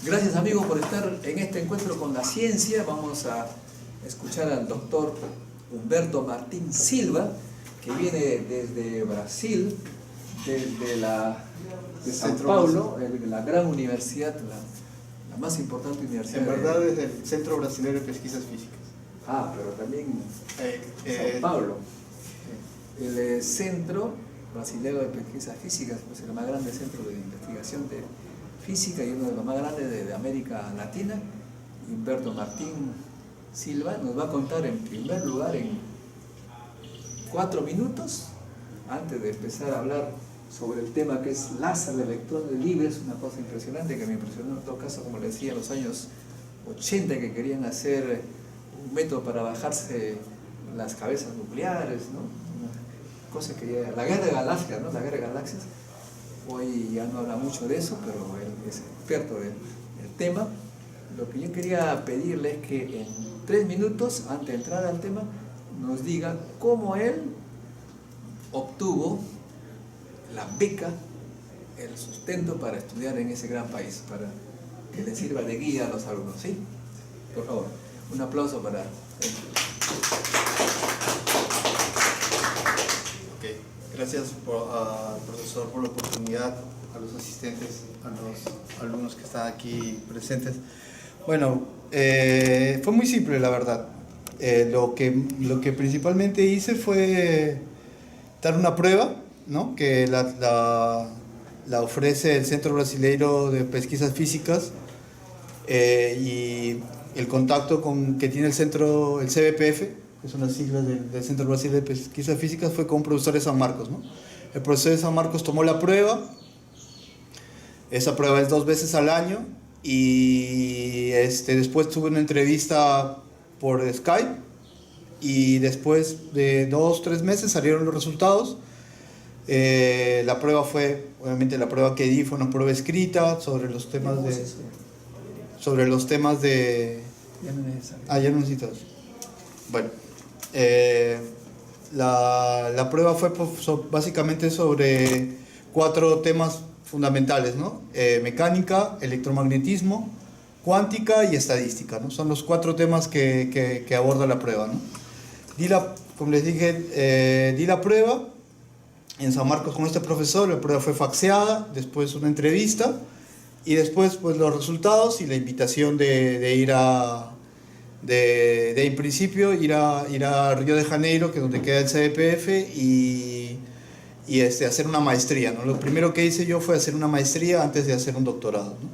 Gracias amigos por estar en este encuentro con la ciencia. Vamos a escuchar al doctor Humberto Martín Silva, que viene desde Brasil, de São Paulo, la gran universidad, la más importante universidad. En verdad es el Centro Brasileño de Pesquisas Físicas. Ah, pero también São Paulo. El Centro Brasileño de Pesquisas Físicas, pues el más grande centro de investigación de física y uno de los más grandes de América Latina. Humberto Martín Silva nos va a contar en primer lugar en 4 minutos, antes de empezar a hablar sobre el tema que es láser de electrones libres, una cosa impresionante que me impresionó en todo caso, como le decía, en los años 80, que querían hacer un método para bajarse las cabezas nucleares, ¿no? Una cosa que la guerra de galaxias, ¿no? La guerra de galaxias. Hoy ya no habla mucho de eso, pero él es experto del tema. Lo que yo quería pedirle es que en 3 minutos, antes de entrar al tema, nos diga cómo él obtuvo la beca, el sustento para estudiar en ese gran país, para que le sirva de guía a los alumnos, ¿sí? Por favor, un aplauso para él. Gracias al profesor por la oportunidad, a los asistentes, a los alumnos que están aquí presentes. Bueno, fue muy simple la verdad. Lo que principalmente hice fue dar una prueba, ¿no? Que la ofrece el Centro Brasileiro de Pesquisas Físicas, y el contacto que tiene el centro, el CBPF, que son las siglas del Centro Brasileño de Pesquisas Físicas, fue con un profesor de San Marcos, ¿no? El profesor de San Marcos tomó la prueba. Esa prueba es 2 veces al año, y después tuve una entrevista por Skype, y después de 2-3 meses salieron los resultados. La prueba fue, obviamente la prueba que di fue una prueba escrita sobre los temas de... Ya no es necesario. Ya no necesitas. Bueno, la prueba fue básicamente sobre 4 temas fundamentales, ¿no? Mecánica, electromagnetismo, cuántica y estadística, ¿no? Son los 4 temas que aborda la prueba, ¿no? Como les dije, di la prueba en San Marcos con este profesor. La prueba fue faxeada, después una entrevista, y después pues los resultados y la invitación de ir en principio ir a Río de Janeiro, que es donde queda el CBPF, y hacer una maestría, ¿no? Lo primero que hice yo fue hacer una maestría antes de hacer un doctorado, ¿no?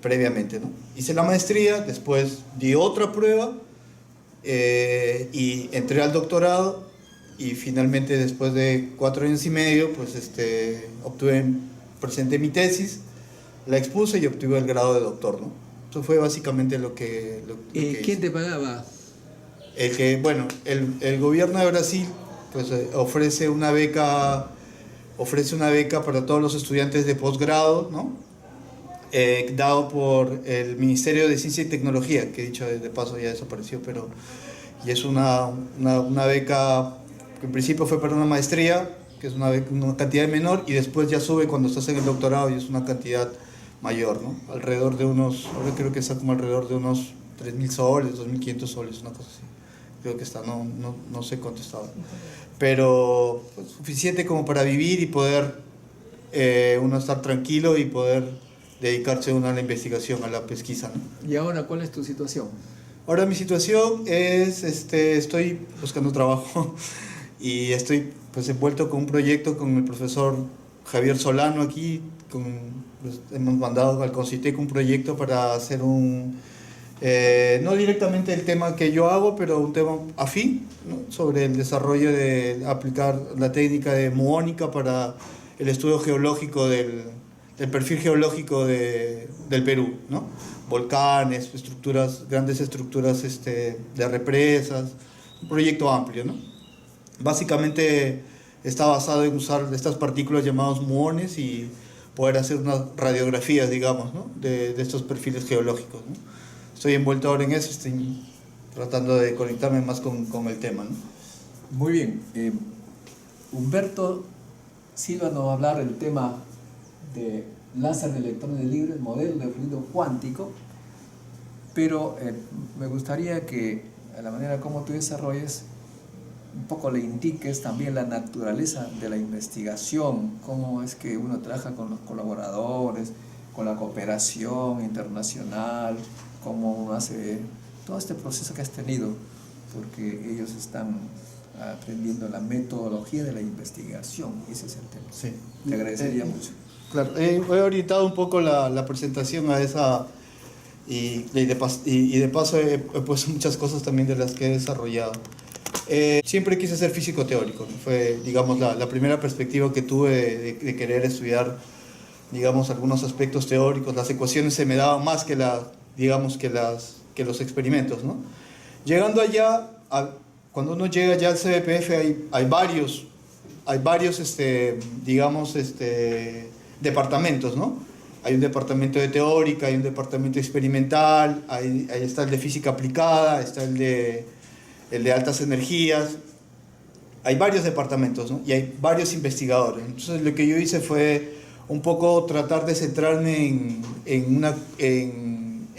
Previamente, ¿no? Hice la maestría, después di otra prueba, y entré al doctorado, y finalmente después de 4 años y medio pues presenté mi tesis, la expuse y obtuve el grado de doctor, ¿no? Eso fue básicamente lo que ¿Quién te pagaba? El gobierno de Brasil pues ofrece una beca para todos los estudiantes de posgrado, ¿no? Dado por el Ministerio de Ciencia y Tecnología, que dicho de paso ya desapareció, y es una beca que en principio fue para una maestría, que es una cantidad menor, y después ya sube cuando estás en el doctorado y es una cantidad mayor, ¿no? Alrededor de ahora creo que está como alrededor de unos 3.000 soles, 2.500 soles, una cosa así. Creo que está, no sé cuánto estaba. Pero pues, suficiente como para vivir y poder uno estar tranquilo y poder dedicarse uno a la investigación, a la pesquisa, ¿no? ¿Y ahora cuál es tu situación? Ahora mi situación es, estoy buscando trabajo y estoy pues envuelto con un proyecto con el profesor Javier Solano aquí, hemos mandado al CONCITEC un proyecto para hacer no directamente el tema que yo hago, pero un tema afín, ¿no? Sobre el desarrollo de aplicar la técnica de muónica para el estudio geológico del perfil geológico del Perú, ¿no? Volcanes, grandes estructuras de represas, un proyecto amplio, ¿no? Básicamente está basado en usar estas partículas llamadas muones y poder hacer unas radiografías, digamos, ¿no? de estos perfiles geológicos, ¿no? Estoy envuelto ahora en eso, estoy tratando de conectarme más con el tema, ¿no? Muy bien. Humberto Silva nos va a hablar del tema de láser de electrones libres, modelo de fluido cuántico, pero me gustaría que a la manera como tú desarrolles un poco le indiques también la naturaleza de la investigación, cómo es que uno trabaja con los colaboradores, con la cooperación internacional, cómo uno hace todo este proceso que has tenido, porque ellos están aprendiendo la metodología de la investigación, ese es el tema. Sí. Te agradecería mucho. Claro, he orientado un poco la presentación a esa, y de paso he puesto muchas cosas también de las que he desarrollado. Siempre quise ser físico teórico, ¿no? Fue, digamos, la primera perspectiva que tuve de querer estudiar, digamos, algunos aspectos teóricos. Las ecuaciones se me daban más que los experimentos, ¿no? Llegando allá, cuando uno llega ya al CBPF hay varios departamentos, ¿no? Hay un departamento de teórica, hay un departamento experimental, ahí está el de física aplicada, está el de altas energías. Hay varios departamentos, ¿no? Y hay varios investigadores. Entonces lo que yo hice fue un poco tratar de centrarme en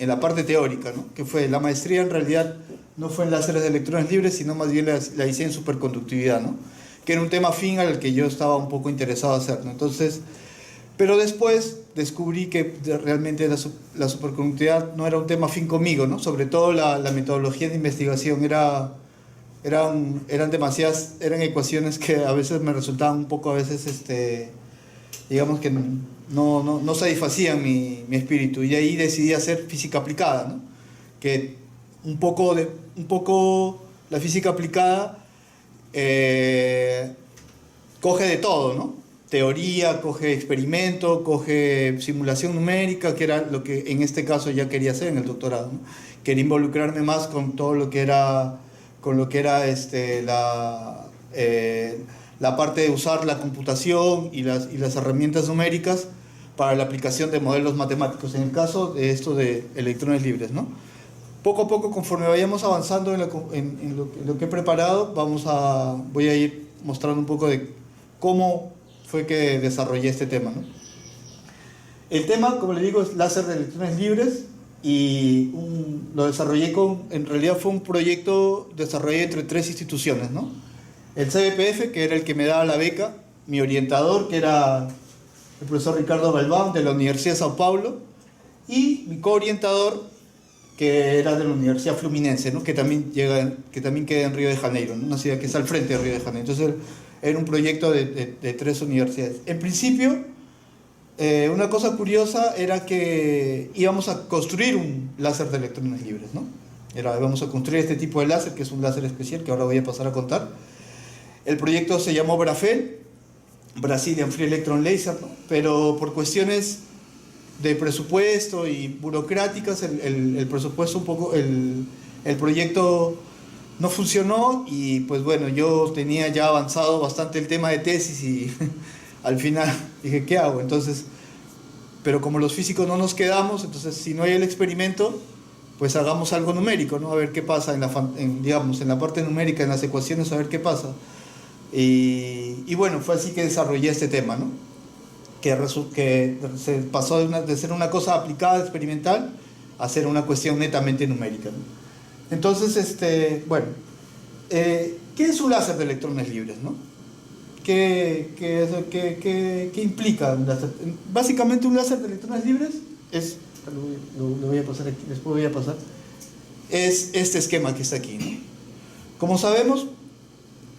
la parte teórica, ¿no? Que fue la maestría, en realidad no fue en láseres de electrones libres, sino más bien la hice en superconductividad, ¿no? Que era un tema afín al que yo estaba un poco interesado en hacer, ¿no? Entonces, pero después descubrí que realmente la superconductividad no era un tema afín conmigo, ¿no? Sobre todo la metodología de investigación eran ecuaciones que a veces me resultaban un poco, a veces, digamos que no satisfacían mi espíritu, y ahí decidí hacer física aplicada, ¿no? Que un poco la física aplicada coge de todo, ¿no? Teoría, coge experimento, coge simulación numérica, que era lo que en este caso ya quería hacer en el doctorado, ¿no? Quería involucrarme más con todo lo que era la parte de usar la computación y las herramientas numéricas para la aplicación de modelos matemáticos, en el caso de esto de electrones libres, ¿no? Poco a poco, conforme vayamos avanzando en lo que he preparado, voy a ir mostrando un poco de cómo fue que desarrollé este tema, ¿no? El tema, como le digo, es láser de electrones libres, y lo desarrollé en realidad fue un proyecto desarrollado entre 3 instituciones, ¿no? El CBPF, que era el que me daba la beca, mi orientador, que era el profesor Ricardo Balbán, de la Universidad de Sao Paulo, y mi coorientador, que era de la Universidad Fluminense, ¿no? que también queda en Río de Janeiro, ¿no? Una ciudad que está al frente de Río de Janeiro. Entonces era un proyecto de 3 universidades. En principio, una cosa curiosa era que íbamos a construir un láser de electrones libres, ¿no? Íbamos a construir este tipo de láser, que es un láser especial, que ahora voy a pasar a contar. El proyecto se llamó BRAFEL, Brazilian Free Electron Laser, ¿no? Pero por cuestiones de presupuesto y burocráticas, el presupuesto el proyecto no funcionó, y pues bueno, yo tenía ya avanzado bastante el tema de tesis, y al final dije, ¿qué hago? Entonces, pero como los físicos no nos quedamos, entonces si no hay el experimento, pues hagamos algo numérico, ¿no? A ver qué pasa digamos, en la parte numérica, en las ecuaciones, a ver qué pasa. Y bueno, fue así que desarrollé este tema, ¿no? Que se pasó de ser una cosa aplicada, experimental, a ser una cuestión netamente numérica, ¿no? Entonces, bueno, ¿qué es un láser de electrones libres, no? ¿Qué implica un láser? Básicamente, un láser de electrones libres es, lo voy a pasar aquí, después voy a pasar, es este esquema que está aquí, ¿no? Como sabemos,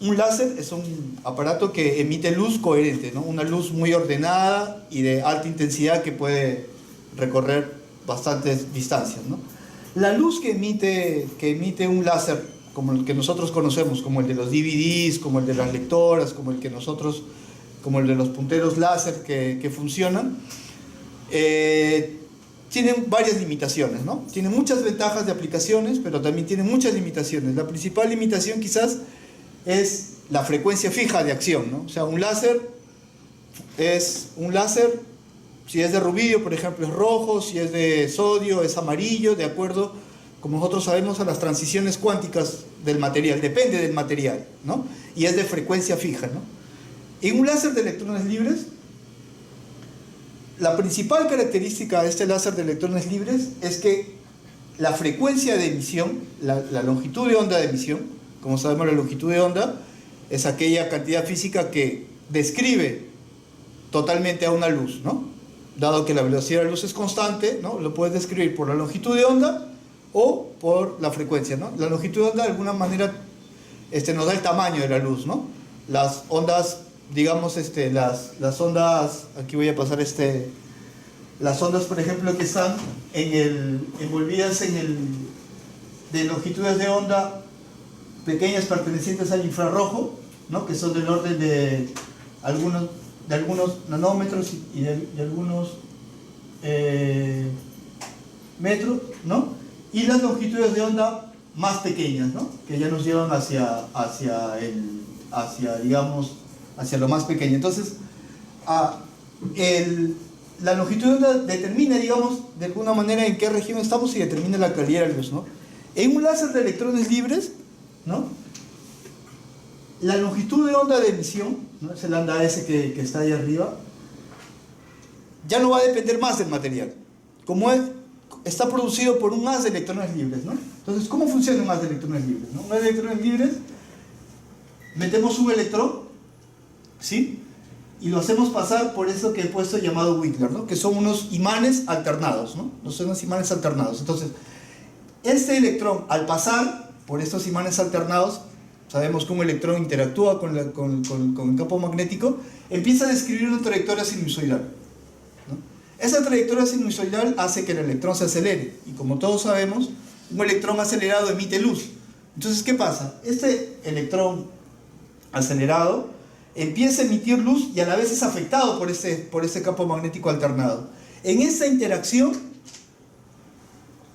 un láser es un aparato que emite luz coherente, ¿no? Una luz muy ordenada y de alta intensidad que puede recorrer bastantes distancias, ¿no? La luz que emite un láser, como el que nosotros conocemos, como el de los DVDs, como el de las lectoras, como el de los punteros láser que funcionan, tienen varias limitaciones, ¿no? Tiene muchas ventajas de aplicaciones, pero también tiene muchas limitaciones. La principal limitación quizás es la frecuencia fija de acción, ¿no? O sea, un láser, si es de rubidio, por ejemplo, es rojo, si es de sodio, es amarillo, de acuerdo, como nosotros sabemos, a las transiciones cuánticas del material, depende del material, ¿no? Y es de frecuencia fija, ¿no? En un láser de electrones libres, la principal característica de este láser de electrones libres es que la frecuencia de emisión, la longitud de onda de emisión, como sabemos la longitud de onda es aquella cantidad física que describe totalmente a una luz, ¿no? Dado que la velocidad de la luz es constante, ¿no? Lo puedes describir por la longitud de onda o por la frecuencia, ¿no? La longitud de onda de alguna manera nos da el tamaño de la luz, ¿no? Las ondas, digamos, las ondas, aquí voy a pasar las ondas, por ejemplo, que están envolvidas de longitudes de onda pequeñas pertenecientes al infrarrojo, ¿no? Que son del orden de algunos nanómetros y de algunos metros, ¿no? Y las longitudes de onda más pequeñas, ¿no? Que ya nos llevan hacia lo más pequeño. Entonces, la longitud de onda determina, digamos, de alguna manera en qué región estamos y determina la calidad de la luz, ¿no? En un láser de electrones libres, ¿no? La longitud de onda de emisión, ¿no? Es el lambda S que está ahí arriba, ya no va a depender más del material. Como está producido por un haz de electrones libres, ¿no? Entonces, ¿cómo funciona un haz de electrones libres, ¿no? Un haz de electrones libres, metemos un electrón, ¿sí? Y lo hacemos pasar por eso que he puesto llamado Wigler, ¿no? Que son unos imanes alternados, ¿no? Son unos imanes alternados. Entonces, este electrón, al pasar por estos imanes alternados, sabemos que un electrón interactúa con el campo magnético, empieza a describir una trayectoria sinusoidal, ¿no? Esa trayectoria sinusoidal hace que el electrón se acelere, y como todos sabemos, un electrón acelerado emite luz. Entonces, ¿qué pasa? Este electrón acelerado empieza a emitir luz y a la vez es afectado por este campo magnético alternado. En esa interacción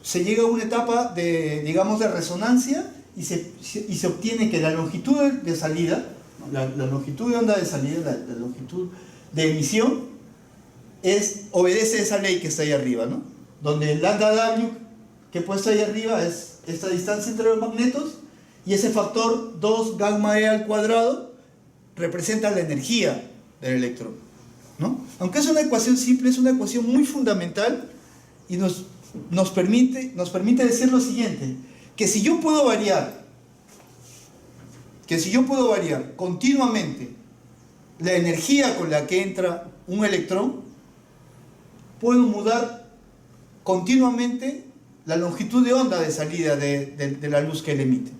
se llega a una etapa de resonancia y se obtiene que la longitud de salida, la longitud de onda de salida, la longitud de emisión, obedece a esa ley que está ahí arriba, ¿no? Donde el lambda W que he puesto ahí arriba es esta distancia entre los magnetos, y ese factor 2 gamma E al cuadrado representa la energía del electrón, ¿no? Aunque es una ecuación simple, es una ecuación muy fundamental y nos permite decir lo siguiente: que si yo puedo variar continuamente la energía con la que entra un electrón, puedo mudar continuamente la longitud de onda de salida de la luz que él emite.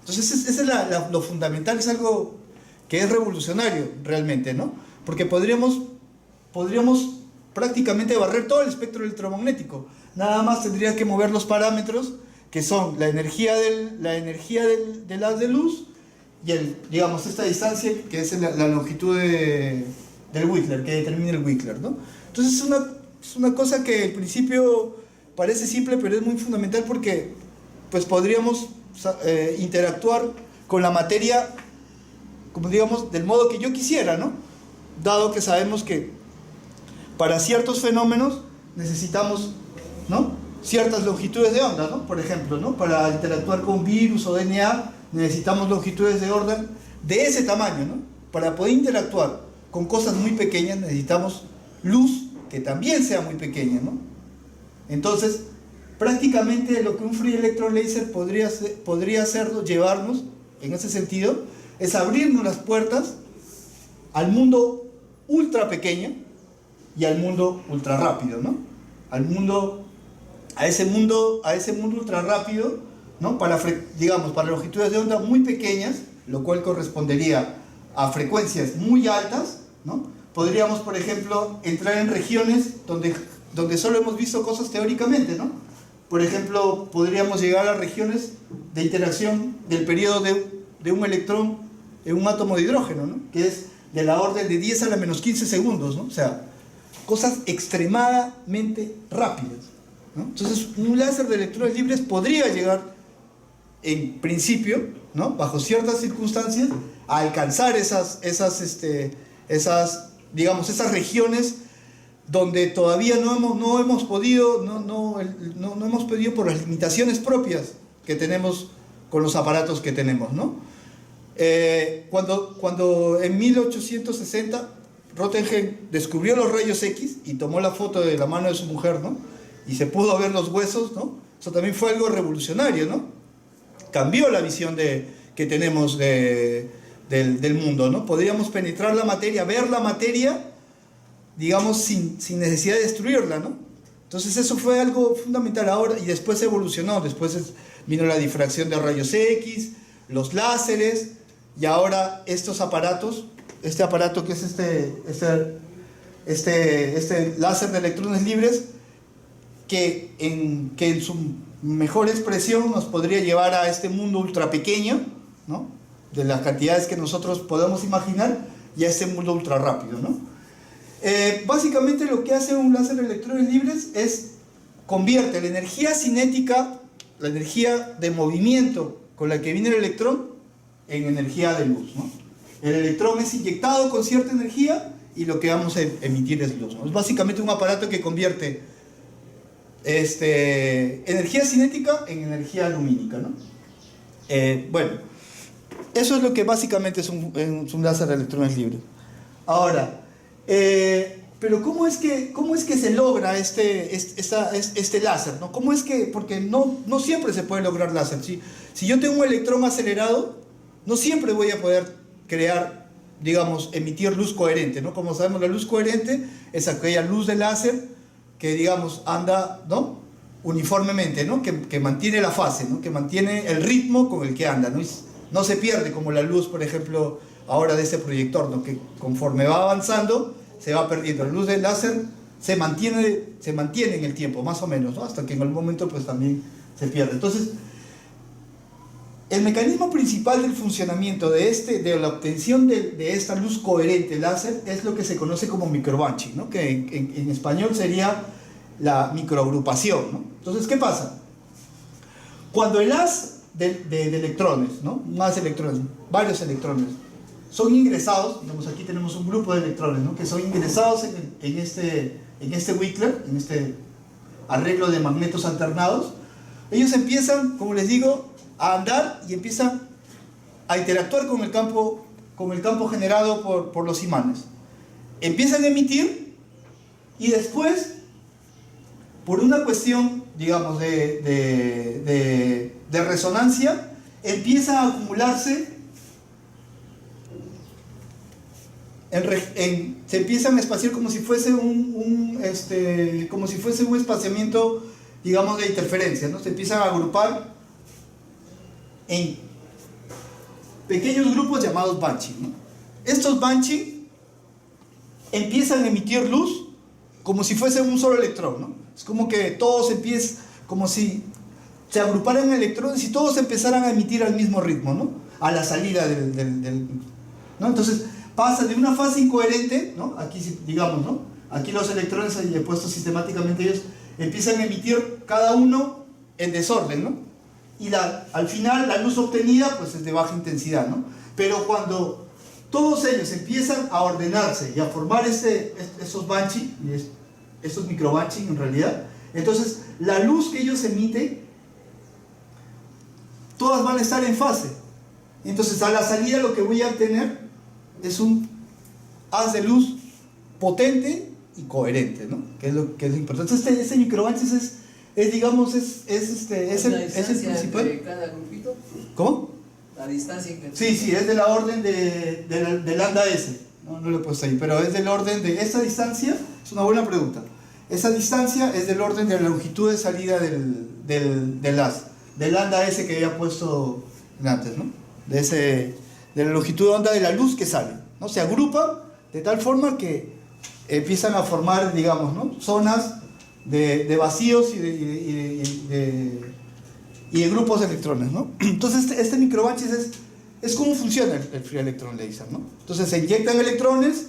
Entonces, eso es lo fundamental, es algo que es revolucionario realmente, ¿no? Porque podríamos prácticamente barrer todo el espectro electromagnético. Nada más tendría que mover los parámetros que son la energía del haz de luz y esta distancia que es la longitud del Wigler, que determina el Wigler, ¿no? Entonces es una cosa que al principio parece simple, pero es muy fundamental porque pues podríamos interactuar con la materia, como digamos, del modo que yo quisiera, ¿no? Dado que sabemos que para ciertos fenómenos necesitamos, ¿no?, ciertas longitudes de onda, ¿no? Por ejemplo, ¿no?, para interactuar con virus o DNA necesitamos longitudes de orden de ese tamaño, ¿no? Para poder interactuar con cosas muy pequeñas necesitamos luz que también sea muy pequeña, ¿no? Entonces, prácticamente lo que un free electron laser podría hacernos, llevarnos, en ese sentido, es abrirnos las puertas al mundo ultra pequeño y al mundo ultra rápido, ¿no? A ese mundo ultra rápido, ¿no? Para longitudes de onda muy pequeñas, lo cual correspondería a frecuencias muy altas, ¿no? Podríamos, por ejemplo, entrar en regiones donde solo hemos visto cosas teóricamente, ¿no? Por ejemplo, podríamos llegar a regiones de interacción del periodo de un electrón en un átomo de hidrógeno, ¿no? Que es de la orden de 10 a la menos 15 segundos, ¿no? O sea, cosas extremadamente rápidas, ¿no? Entonces, un láser de electrones libres podría llegar, en principio, ¿no?, bajo ciertas circunstancias, a alcanzar esas regiones donde todavía no hemos podido por las limitaciones propias que tenemos con los aparatos que tenemos, ¿no? Cuando en 1860 Röntgen descubrió los rayos X y tomó la foto de la mano de su mujer, ¿no? Y se pudo ver los huesos, ¿no? Eso también fue algo revolucionario, ¿no? Cambió la visión que tenemos del mundo, ¿no? Podríamos penetrar la materia, ver la materia, digamos, sin necesidad de destruirla, ¿no? Entonces eso fue algo fundamental ahora, y después evolucionó, vino la difracción de rayos X, los láseres, y ahora estos aparatos, este aparato que es este láser de electrones libres, que en su mejor expresión nos podría llevar a este mundo ultra pequeño, ¿no? De las cantidades que nosotros podemos imaginar, y a este mundo ultra rápido, ¿no? Básicamente lo que hace un láser de electrones libres es convierte la energía cinética, la energía de movimiento con la que viene el electrón, en energía de luz, ¿no? El electrón es inyectado con cierta energía y lo que vamos a emitir es luz, ¿no? Es básicamente un aparato que convierte energía cinética en energía lumínica, ¿no? Bueno, eso es lo que básicamente es un láser de electrones libres. Ahora, pero ¿cómo es que se logra este láser, ¿no? ¿Cómo es que? Porque no siempre se puede lograr láser. Si yo tengo un electrón acelerado, no siempre voy a poder crear, digamos, emitir luz coherente, ¿no? Como sabemos, la luz coherente es aquella luz de láser que, digamos, anda, ¿no? Uniformemente, ¿no? Que mantiene la fase, ¿no? Que mantiene el ritmo con el que anda, ¿no? No se pierde como la luz, por ejemplo, ahora de este proyector, ¿no? Que conforme va avanzando se va perdiendo. La luz del láser se mantiene en el tiempo, más o menos, ¿no? Hasta que en algún momento pues también se pierde. Entonces, el mecanismo principal del funcionamiento de la obtención de esta luz coherente láser es lo que se conoce como microbunching, ¿no? Que en español sería la microagrupación, ¿no? Entonces, ¿qué pasa? Cuando el haz de electrones, ¿no? Más electrones, varios electrones, son ingresados, digamos, aquí tenemos un grupo de electrones, ¿no? Que son ingresados en este Wickler, en este arreglo de magnetos alternados. Ellos empiezan, como les digo, a andar y empiezan a interactuar con el campo generado por los imanes. Empiezan a emitir y después, por una cuestión, digamos, de resonancia, empiezan a acumularse, se empiezan a espaciar como si fuese un espaciamiento, digamos, de interferencia, ¿no? Se empiezan a agrupar en pequeños grupos llamados bunching, ¿no? Estos bunching empiezan a emitir luz como si fuese un solo electrón, ¿no? Es como que todos empiezan, como si se agruparan electrones y todos empezaran a emitir al mismo ritmo, ¿no? A la salida ¿no? Entonces pasa de una fase incoherente, ¿no? Aquí, digamos, ¿no? Aquí los electrones, he puesto sistemáticamente, ellos empiezan a emitir cada uno en desorden, ¿no? Y al final la luz obtenida pues es de baja intensidad, ¿no? Pero cuando todos ellos empiezan a ordenarse y a formar esos bunching, estos microbunching en realidad, entonces la luz que ellos emiten, todas van a estar en fase. Entonces a la salida lo que voy a obtener es un haz de luz potente y coherente, ¿no? Que es lo importante. Este microbunching es el principal. ¿De cada grupito? ¿Cómo? La distancia que... Sí, es de la orden de lambda S. No lo he puesto ahí, pero es del orden de esta distancia. Es una buena pregunta. Esa distancia es del orden de la longitud de salida del haz, del lambda S que había puesto antes, ¿no? De la longitud de onda de la luz que sale, ¿no? Se agrupan de tal forma que empiezan a formar, digamos, ¿no? Zonas de vacíos y de grupos de electrones, ¿no? Entonces este microbunching es cómo funciona el free electron laser, ¿no? Entonces se inyectan electrones,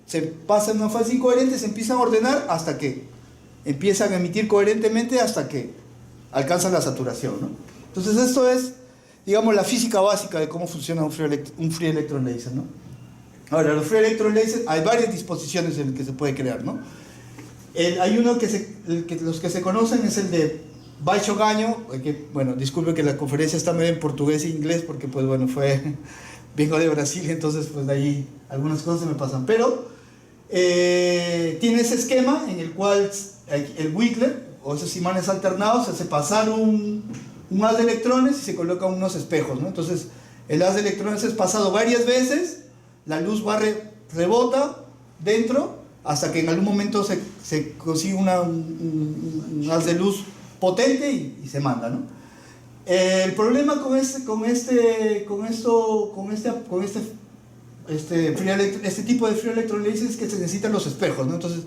se pasan en una fase incoherente, se empiezan a ordenar hasta que empiezan a emitir coherentemente hasta que alcanzan la saturación, ¿no? Entonces esto es, digamos, la física básica de cómo funciona un free electron laser, ¿no? Ahora, los free electron laser, hay varias disposiciones en las que se puede crear, ¿no? Hay uno los que se conocen es el de baixo ganho, que, bueno, disculpe que la conferencia está medio en portugués e inglés porque, pues, bueno, fue vengo de Brasil, entonces pues de ahí algunas cosas se me pasan. Pero tiene ese esquema en el cual el Whittler, o esos imanes alternados, se hace pasar un haz de electrones y se colocan unos espejos, ¿no? Entonces el haz de electrones es pasado varias veces, la luz rebota dentro, hasta que en algún momento se consigue un haz de luz potente y se manda, ¿no? El problema con este tipo de free electron laser es que se necesitan los espejos, ¿no? Entonces,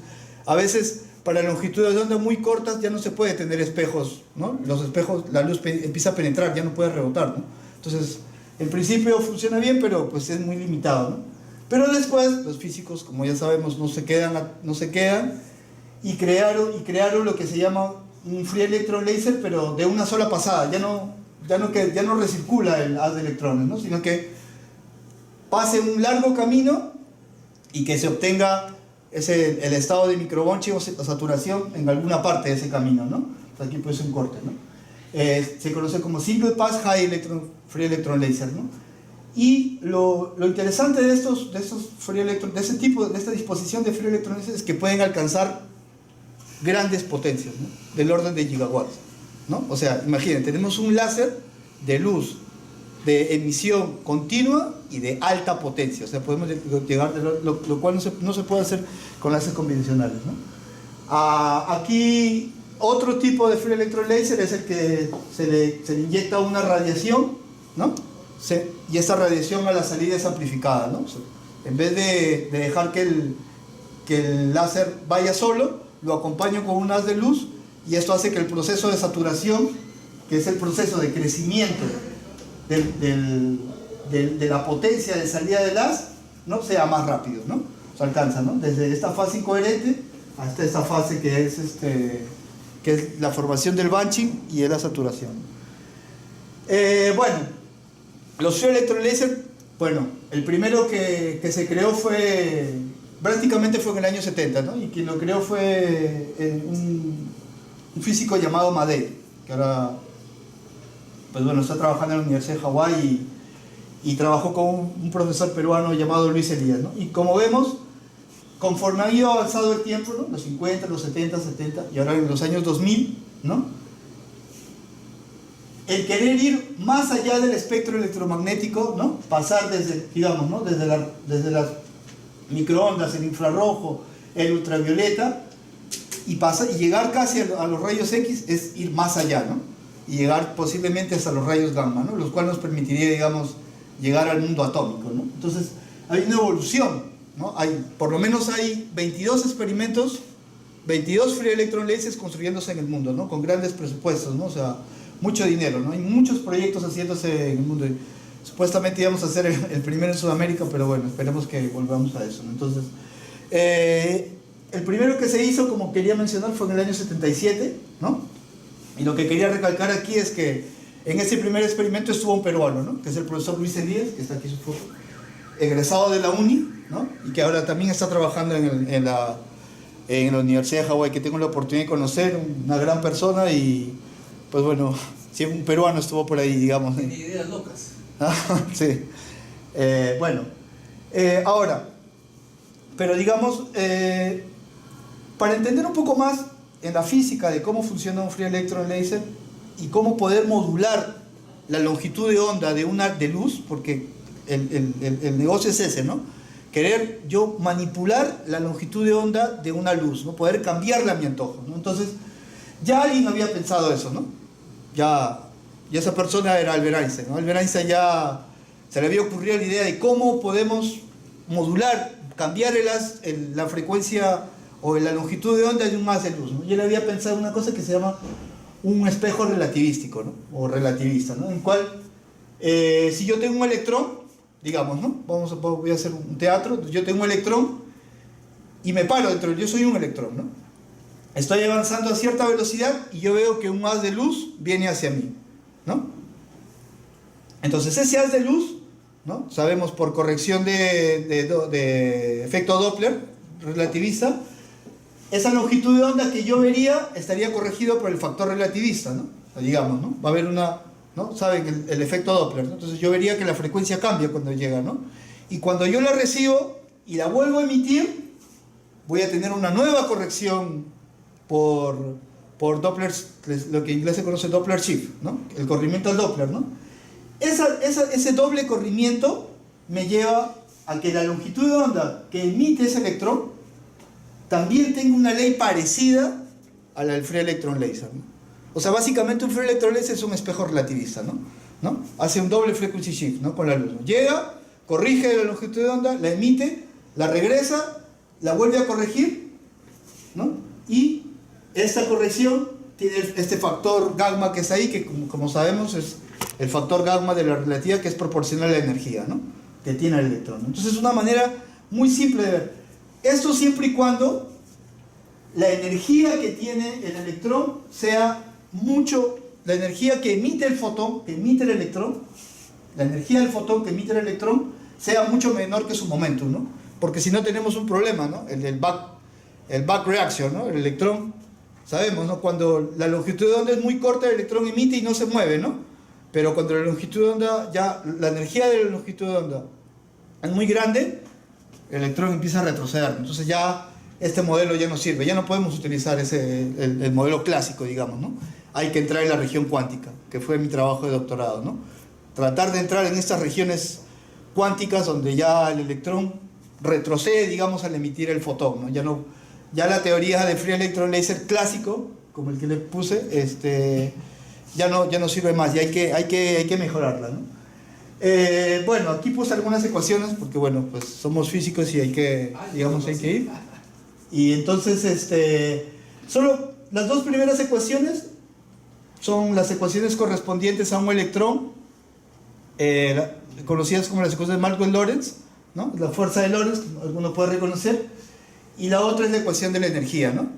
a veces para longitudes de onda muy cortas ya no se puede tener espejos, ¿no? Los espejos, la luz empieza a penetrar, ya no puede rebotar, ¿no? Entonces, en principio funciona bien, pero pues es muy limitado, ¿no? Pero después los físicos, como ya sabemos, no se quedan y crearon lo que se llama un free electron laser, pero de una sola pasada. Ya no recircula el haz de electrones, ¿no? Sino que pase un largo camino y que se obtenga el estado de microbonche o saturación en alguna parte de ese camino, ¿no? Pues aquí puede ser un corte, ¿no? Se conoce como Single Pass Free Electron Laser, ¿no? Y lo interesante de esta disposición de free electron laser es que pueden alcanzar grandes potencias, ¿no? Del orden de gigawatts, ¿no? O sea, imaginen, tenemos un láser de luz de emisión continua y de alta potencia, o sea, podemos llegar, lo cual no se puede hacer con láseres convencionales, ¿no? Aquí otro tipo de free electron laser es el que se le inyecta una radiación, ¿no? Y esa radiación a la salida es amplificada, ¿no? O sea, en vez de dejar que el láser vaya solo, lo acompaño con un haz de luz, y esto hace que el proceso de saturación, que es el proceso de crecimiento de la potencia de salida del haz, ¿no? Sea más rápido, ¿no? Se alcanza, ¿no? Desde esta fase incoherente hasta esta fase que es la formación del bunching y la saturación. Bueno, los free electron laser, bueno, el primero que se creó prácticamente fue en el año 70, ¿no? Y quien lo creó fue un físico llamado Madej, que ahora, pues bueno, está trabajando en la Universidad de Hawái y trabajó con un profesor peruano llamado Luis Elías, ¿no? Y como vemos, conforme ha ido avanzado el tiempo, ¿no? Los 50, los 70, y ahora en los años 2000, ¿no? El querer ir más allá del espectro electromagnético, ¿no? Pasar desde, digamos, ¿no? Desde las microondas, el infrarrojo, el ultravioleta, y llegar casi a los rayos X es ir más allá, ¿no? Y llegar posiblemente hasta los rayos gamma, ¿no? Los cuales nos permitiría, digamos, llegar al mundo atómico, ¿no? Entonces, hay una evolución, ¿no? Por lo menos hay 22 experimentos, 22 free electron lasers construyéndose en el mundo, ¿no? Con grandes presupuestos, ¿no? O sea, mucho dinero, ¿no? Hay muchos proyectos haciéndose en el mundo. Supuestamente íbamos a hacer el primero en Sudamérica, pero bueno, esperemos que volvamos a eso, ¿no? Entonces, el primero que se hizo, como quería mencionar, fue en el año 77, ¿no? Y lo que quería recalcar aquí es que en ese primer experimento estuvo un peruano, ¿no? Que es el profesor Luis Elías, que está aquí su foto, egresado de la UNI, ¿no? Y que ahora también está trabajando en la Universidad de Hawái, que tengo la oportunidad de conocer, una gran persona, y pues bueno, si un peruano estuvo por ahí, digamos. Tiene ideas locas. Sí. Bueno, ahora, pero digamos, para entender un poco más en la física de cómo funciona un free electron laser y cómo poder modular la longitud de onda de luz, porque el negocio es ese, ¿no? Querer yo manipular la longitud de onda de una luz, ¿no? Poder cambiarla a mi antojo, ¿no? Entonces, ya alguien había pensado eso, ¿no? Y esa persona era Albert Einstein, ¿no? Albert Einstein ya se le había ocurrido la idea de cómo podemos modular, cambiar la frecuencia o la longitud de onda de un haz de luz, ¿no? Y él había pensado una cosa que se llama un espejo relativístico, ¿no? O relativista, ¿no? En el cual, si yo tengo un electrón, digamos, ¿no? Voy a hacer un teatro, yo tengo un electrón y me paro dentro, yo soy un electrón, ¿no? Estoy avanzando a cierta velocidad y yo veo que un haz de luz viene hacia mí, ¿no? Entonces ese haz de luz, ¿no? Sabemos por corrección de efecto Doppler relativista, esa longitud de onda que yo vería estaría corregido por el factor relativista, ¿no? Digamos, ¿no? Va a haber ¿no? Saben el efecto Doppler, ¿no? Entonces yo vería que la frecuencia cambia cuando llega, ¿no? Y cuando yo la recibo y la vuelvo a emitir, voy a tener una nueva corrección por Doppler, lo que en inglés se conoce Doppler shift, ¿no? El corrimiento al Doppler, ¿no? Ese doble corrimiento me lleva a que la longitud de onda que emite ese electrón también tenga una ley parecida a la del free electron laser, ¿no? O sea, básicamente un free electron laser es un espejo relativista, ¿no? Hace un doble frequency shift, ¿no? Con la luz, ¿no? Llega, corrige la longitud de onda, la emite, la regresa, la vuelve a corregir, ¿no? Y esta corrección tiene este factor gamma que está ahí, que como sabemos es el factor gamma de la relatividad, que es proporcional a la energía, ¿no? Que tiene el electrón, ¿no? Entonces es una manera muy simple de ver. Esto siempre y cuando la energía que tiene el electrón sea mucho, la energía que emite el fotón, que emite el electrón, la energía del fotón que emite el electrón sea mucho menor que su momentum, ¿no? Porque si no tenemos un problema, ¿no? El back reaction, ¿no? El electrón, sabemos, ¿no? Cuando la longitud de onda es muy corta, el electrón emite y no se mueve, ¿no? Pero cuando la longitud de onda, ya la energía de la longitud de onda es muy grande, el electrón empieza a retroceder. Entonces ya este modelo ya no sirve, ya no podemos utilizar el modelo clásico, digamos, ¿no? Hay que entrar en la región cuántica, que fue mi trabajo de doctorado, ¿no? Tratar de entrar en estas regiones cuánticas donde ya el electrón retrocede, digamos, al emitir el fotón, ¿no? Ya la teoría de free electron laser clásico, como el que le puse, ya no sirve más y hay que mejorarla, ¿no? Bueno, aquí puse algunas ecuaciones porque, bueno, pues somos físicos y hay que ir. Y entonces, solo las dos primeras ecuaciones son las ecuaciones correspondientes a un electrón, conocidas como las ecuaciones de Maxwell-Lorentz, ¿no? La fuerza de Lorentz, alguno puede reconocer, y la otra es la ecuación de la energía, ¿no?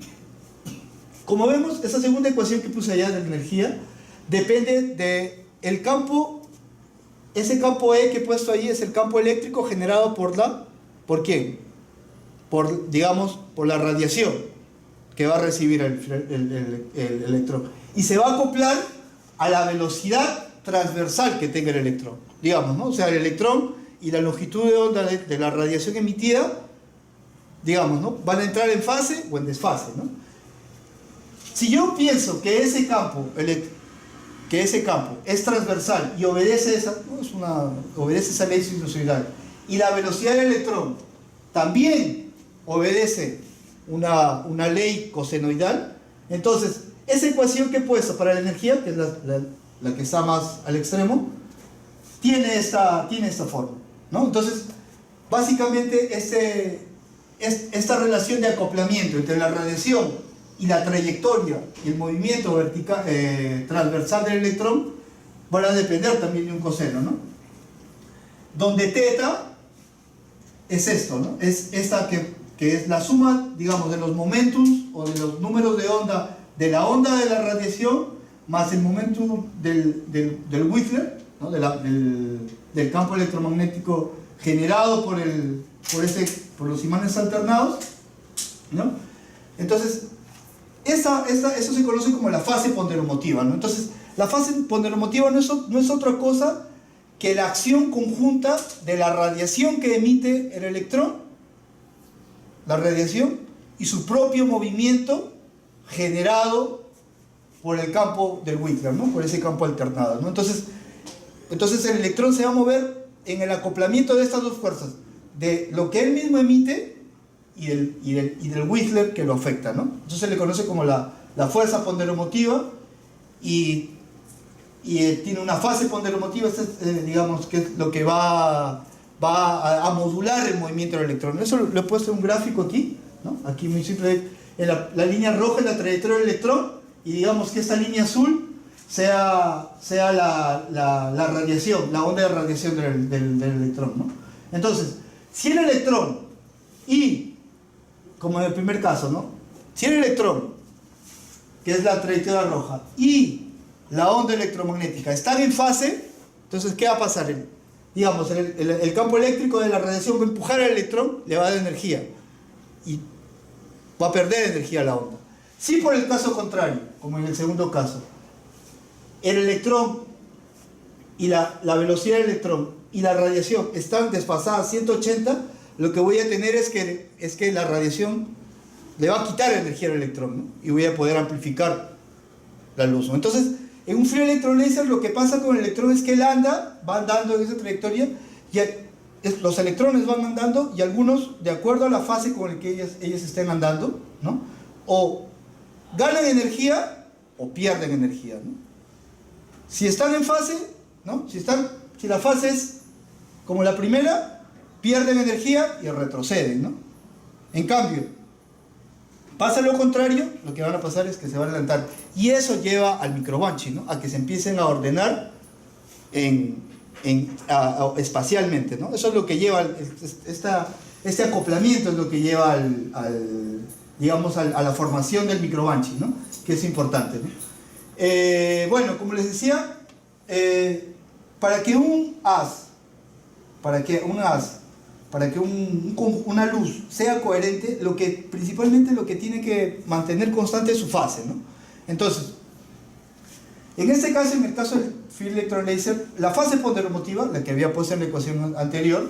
Como vemos, esa segunda ecuación que puse allá de la energía depende del campo. Ese campo E que he puesto ahí es el campo eléctrico generado ¿por quién? Digamos, por la radiación que va a recibir el electrón. Y se va a acoplar a la velocidad transversal que tenga el electrón, digamos, ¿no? O sea, el electrón y la longitud de onda de la radiación emitida, digamos, ¿no? Van a entrar en fase o en desfase, ¿no? Si yo pienso que ese campo es transversal y obedece esa ley sinusoidal, y la velocidad del electrón también obedece una ley cosenoidal, entonces esa ecuación que he puesto para la energía, que es la que está más al extremo, tiene esta forma, ¿no? Entonces, básicamente esta relación de acoplamiento entre la radiación y la trayectoria y el movimiento vertical, transversal del electrón van a depender también de un coseno, ¿no? Donde θ es esto, ¿no? Es esta que es la suma, digamos, de los momentums o de los números de onda de la onda de la radiación más el momentum del Whistler, ¿no? del campo electromagnético generado por los imanes alternados, ¿no? Entonces, eso se conoce como la fase ponderomotiva, ¿no? Entonces, la fase ponderomotiva no es otra cosa que la acción conjunta de la radiación que emite el electrón, la radiación, y su propio movimiento generado por el campo del Whistler, ¿no? Por ese campo alternado, ¿no? Entonces el electrón se va a mover en el acoplamiento de estas dos fuerzas, de lo que él mismo emite y del Whistler que lo afecta, ¿no? Entonces se le conoce como la fuerza ponderomotiva y tiene una fase ponderomotiva, digamos, que es lo que va a modular el movimiento del electrón. Eso lo he puesto en un gráfico aquí, ¿no? Aquí muy simple, la línea roja es la trayectoria del electrón y digamos que esta línea azul sea la radiación, la onda de radiación del electrón, ¿no? Entonces, si el electrón como en el primer caso, ¿no? Si el electrón, que es la trayectoria roja, y la onda electromagnética están en fase, entonces, ¿qué va a pasar? Digamos, el campo eléctrico de la radiación va a empujar al electrón, le va a dar energía, y va a perder energía a la onda. Si por el caso contrario, como en el segundo caso, el electrón y la velocidad del electrón y la radiación están desfasadas 180, lo que voy a tener es que la radiación le va a quitar energía al electrón, ¿no? Y voy a poder amplificar la luz, ¿no? Entonces, en un free electron laser lo que pasa con el electrón es que él va andando en esa trayectoria y los electrones van andando y algunos, de acuerdo a la fase con la que ellos estén andando, ¿no? O ganan energía o pierden energía, ¿no? Si están en fase, ¿no? Si la fase es como la primera, pierden energía y retroceden, ¿no? En cambio, pasa lo contrario, lo que van a pasar es que se van a adelantar. Y eso lleva al microbanching, ¿no? A que se empiecen a ordenar espacialmente, ¿no? Eso es lo que lleva, este acoplamiento es lo que lleva digamos, a la formación del microbanching, ¿no? Que es importante, ¿no? Bueno, como les decía, para que una luz sea coherente, principalmente lo que tiene que mantener constante es su fase, ¿no? Entonces, en este caso, en el caso del free electron laser, la fase ponderomotiva, la que había puesto en la ecuación anterior,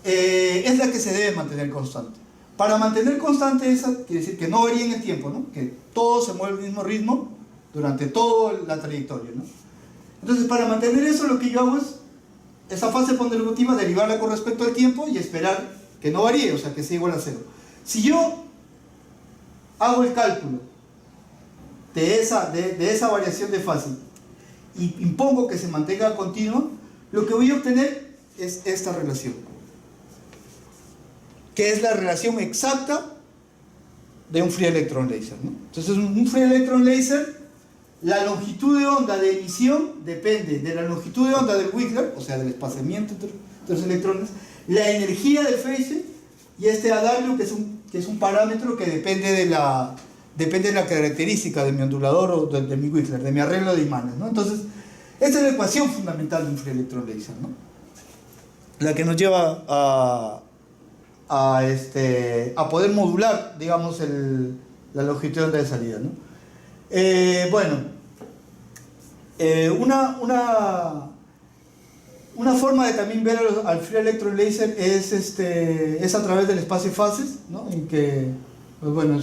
es la que se debe mantener constante. Para mantener constante esa, quiere decir que no varía en el tiempo, ¿no? Que todo se mueve al mismo ritmo durante toda la trayectoria, ¿no? Entonces, para mantener eso, lo que yo hago es esa fase ponderomotiva, derivarla con respecto al tiempo y esperar que no varíe, o sea, que sea igual a cero. Si yo hago el cálculo de esa variación de fase y impongo que se mantenga continua, lo que voy a obtener es esta relación, que es la relación exacta de un free electron laser, ¿no? Entonces, un free electron laser, la longitud de onda de emisión depende de la longitud de onda del Wigler, o sea, del espaciamiento entre los electrones, la energía del phase y AW, que es un parámetro que depende de la característica de mi ondulador o de mi Wigler, de mi arreglo de imanes, ¿no? Entonces, esta es la ecuación fundamental de un free electron laser, ¿no? La que nos lleva a poder modular, digamos, la longitud de onda de salida, ¿no? Una forma de también ver al free electron laser es a través del espacio de fases, ¿no? En que, pues bueno,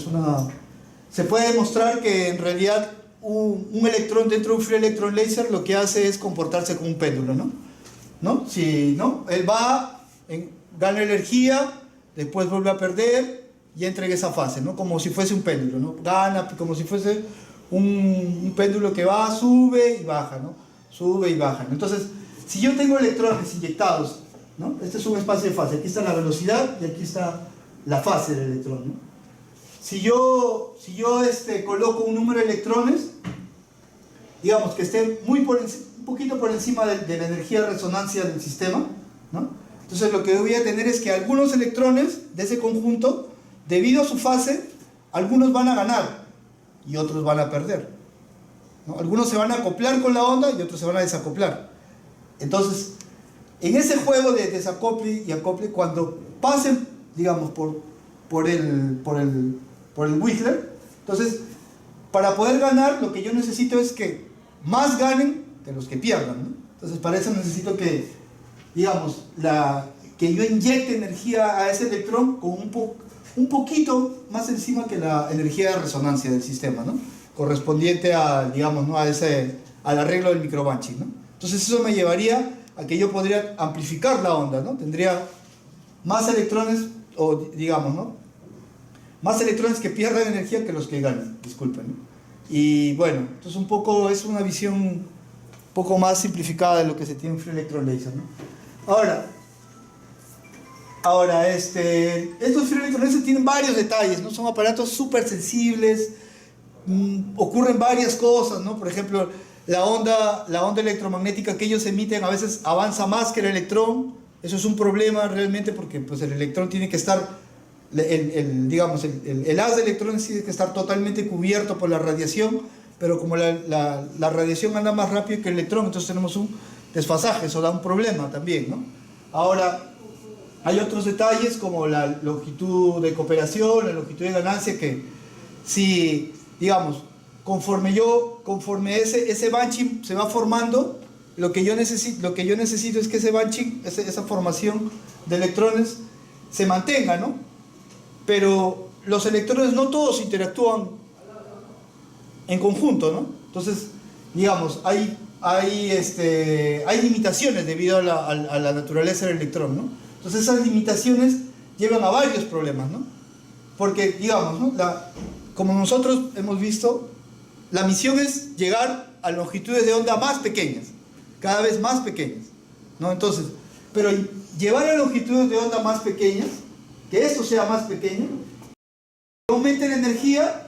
se puede demostrar que en realidad un electrón dentro de un free electron laser lo que hace es comportarse como un péndulo, ¿no? Él gana energía, después vuelve a perder y entra en esa fase, ¿no? Como si fuese un péndulo, ¿no? Gana como si fuese un péndulo que sube y baja, ¿no? Sube y baja, ¿no? Entonces, si yo tengo electrones inyectados, ¿no? Este es un espacio de fase, aquí está la velocidad y aquí está la fase del electrón, ¿no? Si yo coloco un número de electrones, digamos que esté un poquito por encima de la energía de resonancia del sistema, ¿no? Entonces lo que voy a tener es que algunos electrones de ese conjunto, debido a su fase, algunos van a ganar y otros van a perder, ¿no? Algunos se van a acoplar con la onda y otros se van a desacoplar. Entonces, en ese juego de desacople y acople, cuando pasen, digamos, por el Wigler, entonces, para poder ganar, lo que yo necesito es que más ganen que los que pierdan, ¿no? Entonces, para eso necesito que, digamos, que yo inyecte energía a ese electrón con un poquito más encima que la energía de resonancia del sistema, ¿no? Correspondiente digamos, ¿no? al arreglo del microbanching, ¿no? Entonces eso me llevaría a que yo podría amplificar la onda, ¿no? Tendría más electrones, o digamos, ¿no? Más electrones que pierdan energía que los que ganan, disculpen, ¿no? Y bueno, entonces es una visión un poco más simplificada de lo que se tiene en free electron laser, ¿no? Ahora, estos free electron laser tienen varios detalles, ¿no? Son aparatos súper sensibles, ocurren varias cosas, ¿no? Por ejemplo, la onda electromagnética que ellos emiten a veces avanza más que el electrón. Eso es un problema realmente porque pues, el electrón tiene que estar, el haz de electrones tiene que estar totalmente cubierto por la radiación, pero como la radiación anda más rápido que el electrón, entonces tenemos un desfasaje, eso da un problema también, ¿no? Ahora, hay otros detalles como la longitud de cooperación, la longitud de ganancia, que si, digamos, conforme ese bunching se va formando, lo que yo necesito es que ese bunching, esa formación de electrones se mantenga, ¿no? Pero los electrones no todos interactúan en conjunto, ¿no? Entonces, digamos, hay limitaciones debido a la naturaleza del electrón, ¿no? Entonces esas limitaciones llevan a varios problemas, ¿no? Porque, digamos, ¿no? Como nosotros hemos visto, la misión es llegar a longitudes de onda más pequeñas, cada vez más pequeñas, ¿no? Entonces, pero llevar a longitudes de onda más pequeñas, que esto sea más pequeño, que aumente la energía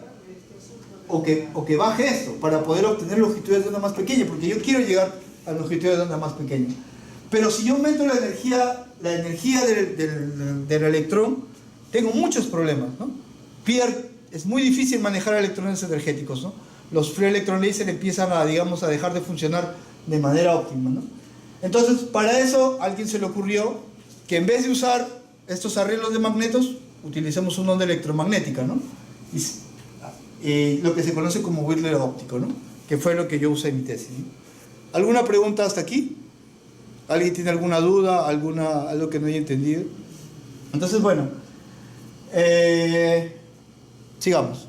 o que baje esto, para poder obtener longitudes de onda más pequeñas, porque yo quiero llegar a longitudes de onda más pequeñas. Pero si yo aumento la energía del electrón, tengo muchos problemas, ¿no? Es muy difícil manejar electrones energéticos, ¿no? Los free electron lasers empiezan a dejar de funcionar de manera óptima, ¿no? Entonces, para eso, a alguien se le ocurrió que en vez de usar estos arreglos de magnetos, utilicemos una onda electromagnética, ¿no? Y lo que se conoce como Whirler óptico, ¿no? Que fue lo que yo usé en mi tesis, ¿no? ¿Alguna pregunta hasta aquí? ¿Alguien tiene alguna duda? ¿Algo que no haya entendido? Entonces, bueno, sigamos.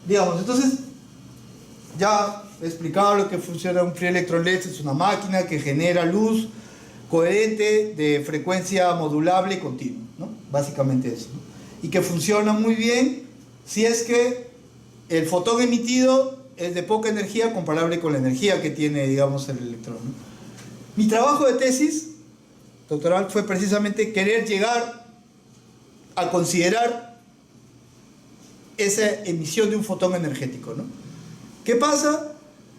Digamos, entonces, ya he explicado lo que funciona un free electron laser. Es una máquina que genera luz coherente de frecuencia modulable y continua, ¿no? Básicamente eso, ¿no? Y que funciona muy bien si es que el fotón emitido es de poca energía comparable con la energía que tiene, digamos, el electrón, ¿no? Mi trabajo de tesis doctoral fue precisamente querer llegar a considerar esa emisión de un fotón energético, ¿no? ¿Qué pasa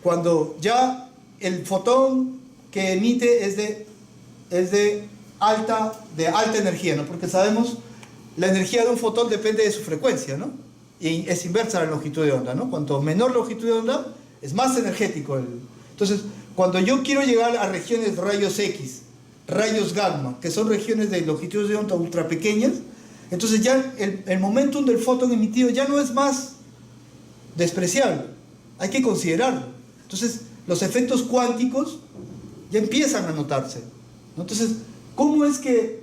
cuando ya el fotón que emite es de alta energía, ¿no? Porque sabemos la energía de un fotón depende de su frecuencia, ¿no? Y es inversa a la longitud de onda, ¿no? Cuanto menor longitud de onda, es más energético. Entonces, cuando yo quiero llegar a regiones de rayos X, rayos gamma, que son regiones de longitudes de onda ultra pequeñas, entonces ya el momentum del fotón emitido ya no es más despreciable. Hay que considerarlo. Entonces, los efectos cuánticos ya empiezan a notarse, ¿no? Entonces, ¿cómo es que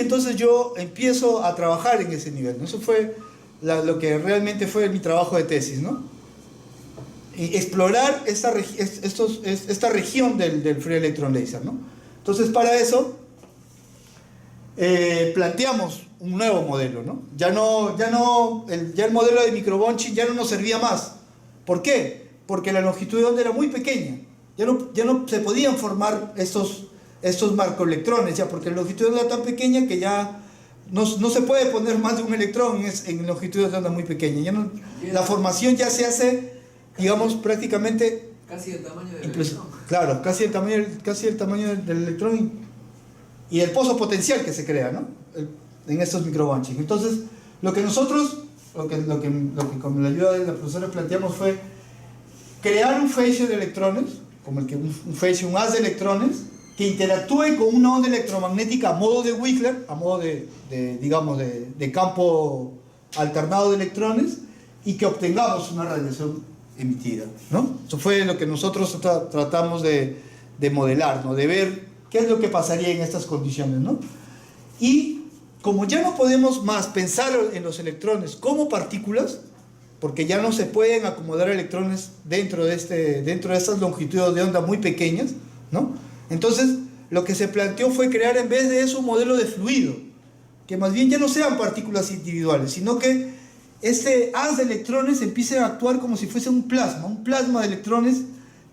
entonces yo empiezo a trabajar en ese nivel, ¿no? Eso fue lo que realmente fue mi trabajo de tesis, ¿no? Explorar esta región del free electron laser, ¿no? Entonces, para eso planteamos un nuevo modelo, ¿no? Ya el modelo de microbunching ya no nos servía más. ¿Por qué? Porque la longitud de onda era muy pequeña. Ya no se podían formar estos macroelectrones, ya, porque la longitud de onda era tan pequeña que ya no se puede poner más de un electrón en longitudes de onda muy pequeña. La formación ya se hace, digamos, prácticamente casi el tamaño del electrón. Claro, casi el tamaño del electrón y el pozo potencial que se crea, ¿no? En estos microbunching. Entonces, lo que con la ayuda de la profesora planteamos fue crear un facio de electrones, como un haz de electrones, que interactúe con una onda electromagnética a modo de Wigler, a modo de campo alternado de electrones, y que obtengamos una radiación emitida, ¿no? Eso fue lo que nosotros tratamos de modelar, ¿no? De ver qué es lo que pasaría en estas condiciones, ¿no? Y como ya no podemos más pensar en los electrones como partículas, porque ya no se pueden acomodar electrones dentro de estas longitudes de onda muy pequeñas, ¿no? Entonces, lo que se planteó fue crear en vez de eso un modelo de fluido, que más bien ya no sean partículas individuales, sino que este haz de electrones empiece a actuar como si fuese un plasma de electrones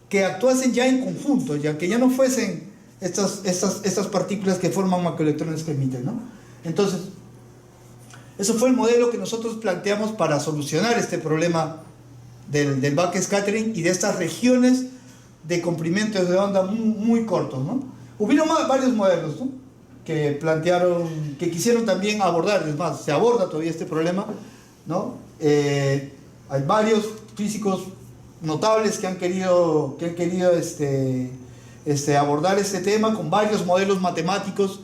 que actuasen ya en conjunto, ya que ya no fuesen estas partículas que forman macroelectrones que emiten, ¿no? Entonces, eso fue el modelo que nosotros planteamos para solucionar este problema del backscattering y de estas regiones de comprimentos de onda muy cortos, ¿no? Hubieron varios modelos, ¿no? Que quisieron también abordar, es más, se aborda todavía este problema, ¿no? Hay varios físicos notables que han querido abordar este tema con varios modelos matemáticos,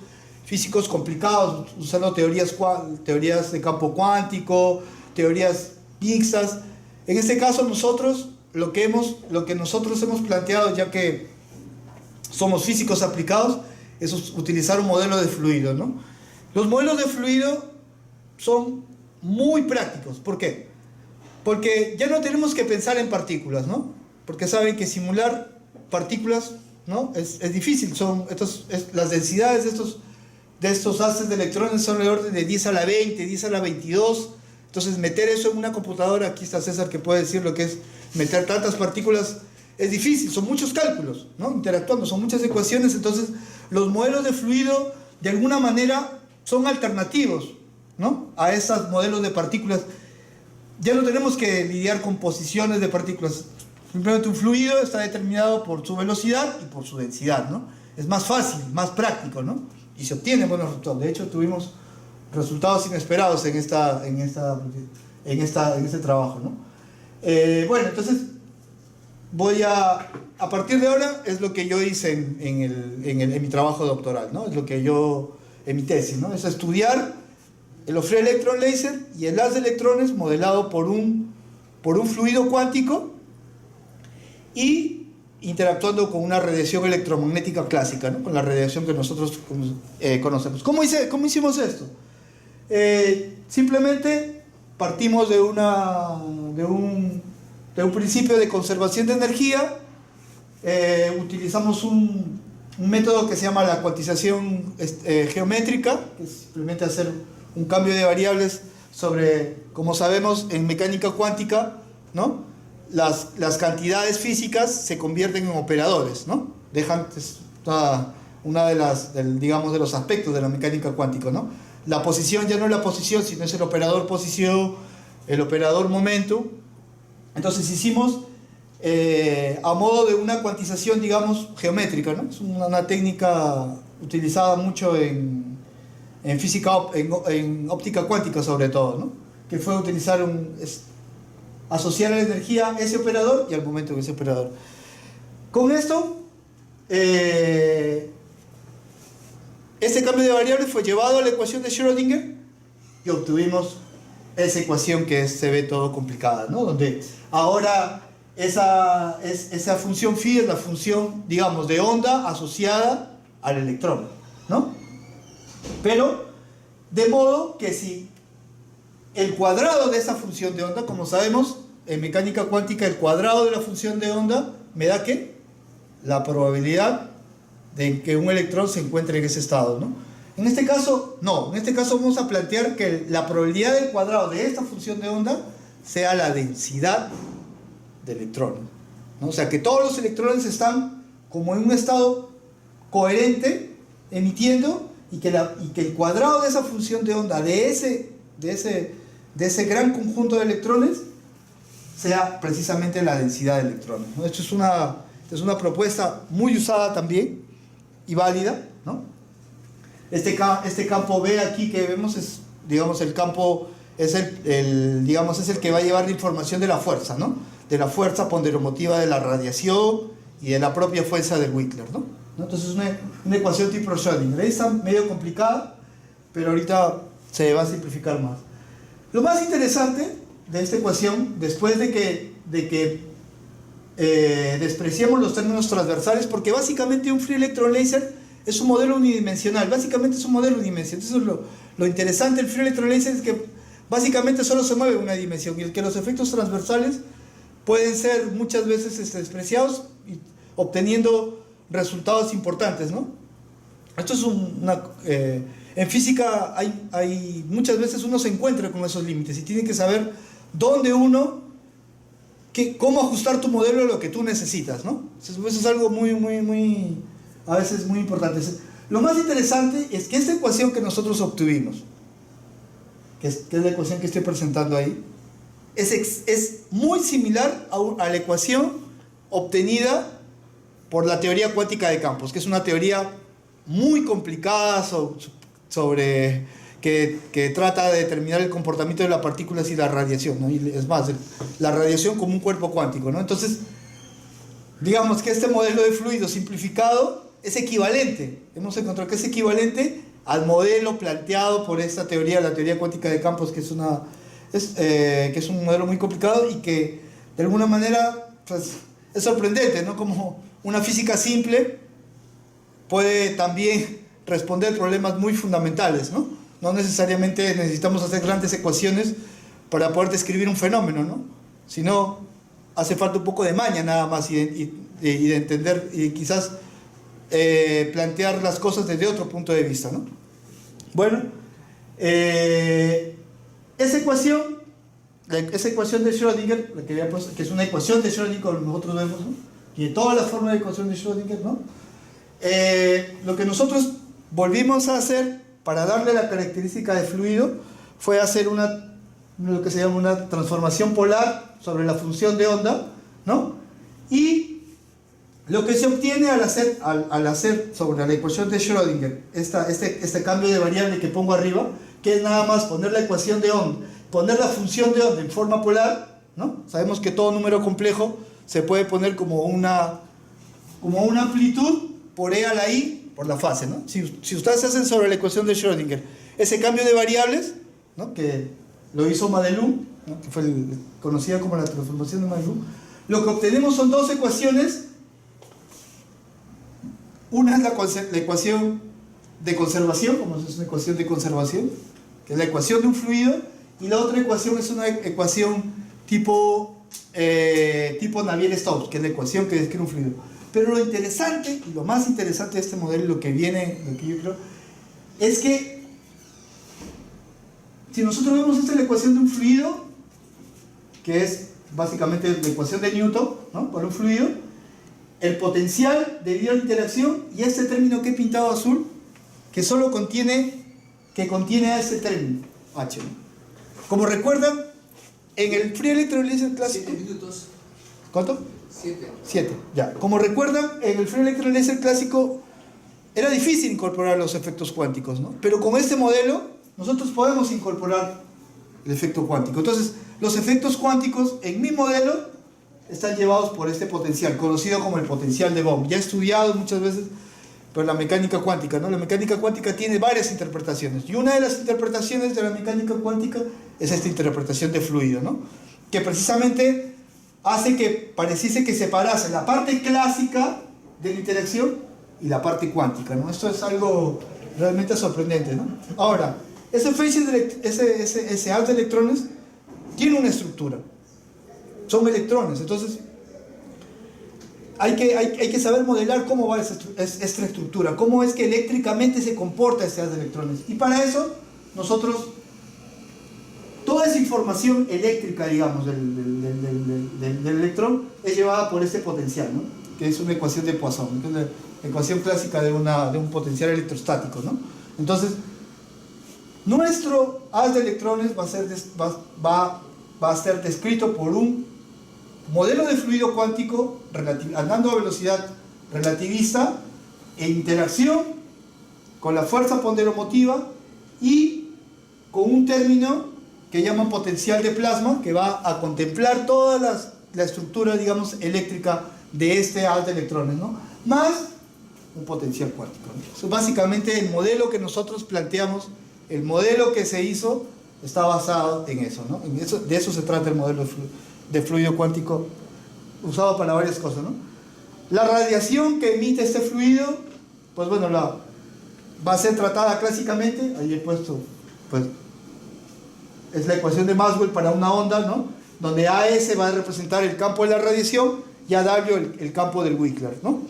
físicos complicados, usando teorías de campo cuántico, teorías mixtas. En este caso nosotros lo que nosotros hemos planteado, ya que somos físicos aplicados, es utilizar un modelo de fluido, ¿no? Los modelos de fluido son muy prácticos. ¿Por qué? Porque ya no tenemos que pensar en partículas, ¿no? Porque saben que simular partículas, ¿no? es difícil. Las densidades de estos haces de electrones son de orden de 10 a la 20, 10 a la 22. Entonces meter eso en una computadora, aquí está César que puede decir lo que es meter tantas partículas, es difícil, son muchos cálculos, ¿no? Interactuando, son muchas ecuaciones. Entonces los modelos de fluido de alguna manera son alternativos, ¿no? A esos modelos de partículas. Ya no tenemos que lidiar con posiciones de partículas. Simplemente un fluido está determinado por su velocidad y por su densidad, ¿no? Es más fácil, más práctico, ¿no? Y se obtienen buenos resultados. De hecho, tuvimos resultados inesperados en este trabajo, ¿no? Bueno, entonces a partir de ahora es lo que yo hice en mi trabajo doctoral, ¿no? Es lo que yo, en mi tesis, ¿no? Es estudiar el free electron laser y el haz de electrones modelado por un fluido cuántico y interactuando con una radiación electromagnética clásica, ¿no? Con la radiación que nosotros conocemos. ¿Cómo hicimos esto? Simplemente partimos de un principio de conservación de energía. Utilizamos un método que se llama la cuantización geométrica, que es simplemente hacer un cambio de variables sobre, como sabemos, en mecánica cuántica, ¿no? Las cantidades físicas se convierten en operadores, ¿no? Es una de los aspectos de la mecánica cuántica, ¿no? La posición ya no es la posición, sino es el operador posición, el operador momento. Entonces hicimos a modo de una cuantización, digamos, geométrica, ¿no? Es una técnica utilizada mucho en física, en óptica cuántica sobre todo, ¿no? Que fue utilizar asociar a la energía ese operador y al momento de ese operador. Con esto, ese cambio de variables fue llevado a la ecuación de Schrödinger y obtuvimos esa ecuación que se ve todo complicada, ¿no? Donde ahora esa función phi es la función, digamos, de onda asociada al electrón, ¿no? Pero de modo que si el cuadrado de esa función de onda, como sabemos, en mecánica cuántica el cuadrado de la función de onda me da ¿qué? La probabilidad de que un electrón se encuentre en ese estado, ¿no? En este caso, no. En este caso vamos a plantear que la probabilidad del cuadrado de esta función de onda sea la densidad de electrones, ¿no? O sea, que todos los electrones están como en un estado coherente, emitiendo, y que el cuadrado de esa función de onda, de ese gran conjunto de electrones, sea precisamente la densidad de electrones, ¿no? Esto es una propuesta muy usada también y válida, ¿no? Este campo B aquí que vemos es, digamos, el campo es el que va a llevar la información de la fuerza, ¿no? De la fuerza ponderomotiva de la radiación y de la propia fuerza de Wigler, ¿no? Entonces es una ecuación tipo Schrödinger. Ahí está medio complicada, pero ahorita se va a simplificar más. Lo más interesante de esta ecuación, después de que despreciamos los términos transversales, porque básicamente un free electron laser es un modelo unidimensional, básicamente es un modelo unidimensional. Eso es lo interesante del free electron laser, es que básicamente solo se mueve una dimensión, y el que los efectos transversales pueden ser muchas veces despreciados, obteniendo resultados importantes, ¿no? Esto es en física hay muchas veces uno se encuentra con esos límites y tiene que saber dónde cómo ajustar tu modelo a lo que tú necesitas, ¿no? Eso es algo a veces muy importante. Lo más interesante es que esta ecuación que nosotros obtuvimos, que es la ecuación que estoy presentando ahí, es muy similar a la ecuación obtenida por la teoría cuántica de campos, que es una teoría muy complicada que trata de determinar el comportamiento de las partículas y la radiación, ¿no? Y es más, la radiación como un cuerpo cuántico, ¿no? Entonces, digamos que este modelo de fluido simplificado es equivalente, hemos encontrado que es equivalente al modelo planteado por esta teoría, la teoría cuántica de campos, que es un modelo muy complicado y que de alguna manera pues, es sorprendente, ¿no? Como una física simple puede también responder problemas muy fundamentales, ¿no? No necesariamente necesitamos hacer grandes ecuaciones para poder describir un fenómeno, ¿no? Sino hace falta un poco de maña nada más y de entender y quizás plantear las cosas desde otro punto de vista, ¿no? Bueno, esa ecuación de Schrödinger, la que había puesto, que es una ecuación de Schrödinger, como nosotros vemos, ¿no? Y de todas las formas de ecuación de Schrödinger, ¿no? Lo que nosotros volvimos a hacer para darle la característica de fluido fue hacer lo que se llama una transformación polar sobre la función de onda, ¿no? Y lo que se obtiene al hacer sobre la ecuación de Schrödinger este cambio de variable que pongo arriba, que es nada más poner la ecuación de onda, poner la función de onda en forma polar, ¿no? Sabemos que todo número complejo se puede poner como una amplitud por E a la I por la fase, ¿no? Si ustedes hacen sobre la ecuación de Schrödinger ese cambio de variables, ¿no? Que lo hizo Madelung, ¿no? Que fue conocida como la transformación de Madelung, lo que obtenemos son dos ecuaciones. Una es la ecuación de conservación, como es una ecuación de conservación, que es la ecuación de un fluido, y la otra ecuación es una ecuación tipo Navier-Stokes, que es la ecuación que describe un fluido. Pero lo interesante, y lo más interesante de este modelo, lo que yo creo, es que si nosotros vemos esta es la ecuación de un fluido, que es básicamente la ecuación de Newton, ¿no? Para un fluido, el potencial debido a la interacción y este término que he pintado azul, que solo contiene a este término, H. Como recuerdan, en el Free Electron Laser clásico... 7 minutos. ¿Cuánto? 7, ya. Como recuerdan, en el Free Electron Laser clásico era difícil incorporar los efectos cuánticos, ¿no? Pero con este modelo nosotros podemos incorporar el efecto cuántico. Entonces, los efectos cuánticos en mi modelo están llevados por este potencial, conocido como el potencial de Bohm. Ya he estudiado muchas veces por la mecánica cuántica, ¿no? La mecánica cuántica tiene varias interpretaciones, y una de las interpretaciones de la mecánica cuántica es esta interpretación de fluido, ¿no? Que precisamente hace que pareciese que separase la parte clásica de la interacción y la parte cuántica, ¿no? Esto es algo realmente sorprendente, ¿no? Ahora, ese haz de electrones tiene una estructura, son electrones, entonces hay que saber modelar cómo va esta estructura, cómo es que eléctricamente se comporta este haz de electrones, y para eso nosotros toda esa información eléctrica, digamos, del electrón es llevada por este potencial, ¿no? Que es una ecuación de Poisson, que es la ecuación clásica de un potencial electrostático, ¿no? Entonces, nuestro haz de electrones va a ser descrito por un modelo de fluido cuántico andando a velocidad relativista en interacción con la fuerza ponderomotiva y con un término que llaman potencial de plasma, que va a contemplar toda la estructura, digamos, eléctrica de este haz de electrones, ¿no? Más un potencial cuántico, ¿no? Eso es básicamente el modelo que nosotros planteamos, el modelo que se hizo está basado en eso, ¿no? De eso se trata el modelo de fluido cuántico, usado para varias cosas, ¿no? La radiación que emite este fluido, pues bueno, va a ser tratada clásicamente, ahí he puesto, pues, es la ecuación de Maxwell para una onda, ¿no? Donde AS va a representar el campo de la radiación y AW el campo del Wickler, ¿no?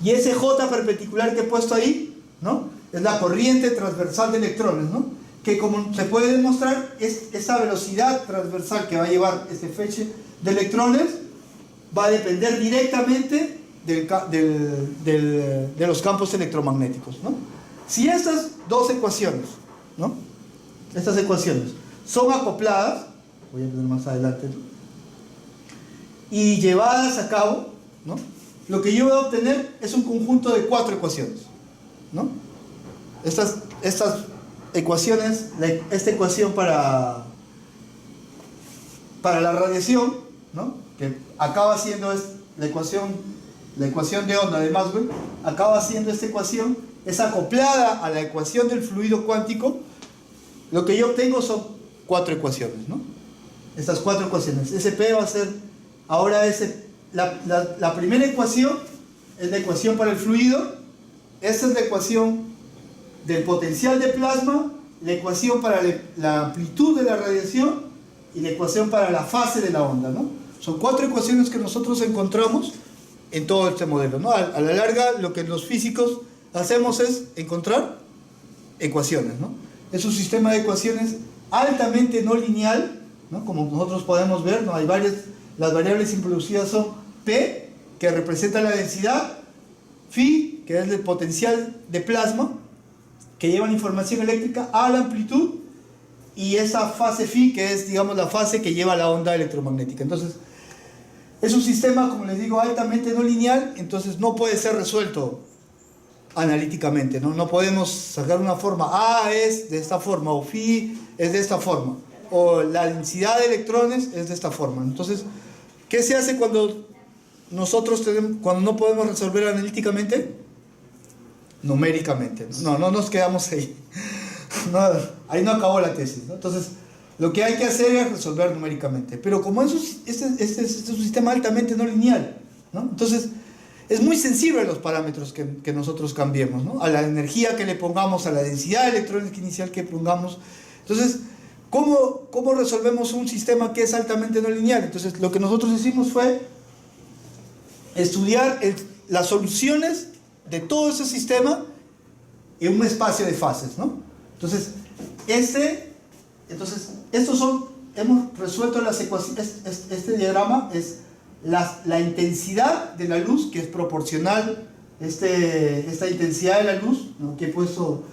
Y ese J perpendicular que he puesto ahí, ¿no? Es la corriente transversal de electrones, ¿no? Que como se puede demostrar, esa velocidad transversal que va a llevar ese fleche de electrones va a depender directamente de los campos electromagnéticos, ¿no? Si estas dos ecuaciones, ¿no? Estas ecuaciones son acopladas, voy a poner más adelante, ¿no? Y llevadas a cabo, ¿no? Lo que yo voy a obtener es un conjunto de 4 ecuaciones, ¿no? Estas ecuaciones, esta ecuación para la radiación, ¿no? Que acaba siendo la ecuación de onda de Maxwell, acaba siendo esta ecuación, es acoplada a la ecuación del fluido cuántico. Lo que yo obtengo son 4 ecuaciones, ¿no? Estas 4 ecuaciones. SP va a ser, ahora la primera ecuación es la ecuación para el fluido, esta es la ecuación del potencial de plasma, la ecuación para la amplitud de la radiación y la ecuación para la fase de la onda, ¿no? Son 4 ecuaciones que nosotros encontramos en todo este modelo, ¿no? A la larga, lo que los físicos hacemos es encontrar ecuaciones, ¿no? Es un sistema de ecuaciones altamente no lineal, ¿no? Como nosotros podemos ver, ¿no? Las variables introducidas son P, que representa la densidad, Phi, que es el potencial de plasma, que lleva la información eléctrica a la amplitud, y esa fase Phi, que es, digamos, la fase que lleva la onda electromagnética. Entonces, es un sistema, como les digo, altamente no lineal, entonces no puede ser resuelto analíticamente, ¿no? No podemos sacar una forma, es de esta forma, o Phi es de esta forma, o la densidad de electrones es de esta forma. Entonces, ¿qué se hace cuando cuando no podemos resolver analíticamente? Numéricamente. No nos quedamos ahí. No, ahí no acabó la tesis, ¿no? Entonces, lo que hay que hacer es resolver numéricamente. Pero como este es un sistema altamente no lineal, ¿no? Entonces, es muy sensible a los parámetros que nosotros cambiemos, ¿no? A la energía que le pongamos, a la densidad de electrones inicial que pongamos. Entonces, ¿cómo resolvemos un sistema que es altamente no lineal? Entonces, lo que nosotros hicimos fue estudiar las soluciones de todo ese sistema en un espacio de fases, ¿no? Entonces, hemos resuelto las ecuaciones. Este diagrama es la intensidad de la luz, que es proporcional, esta intensidad de la luz, ¿no? Que he puesto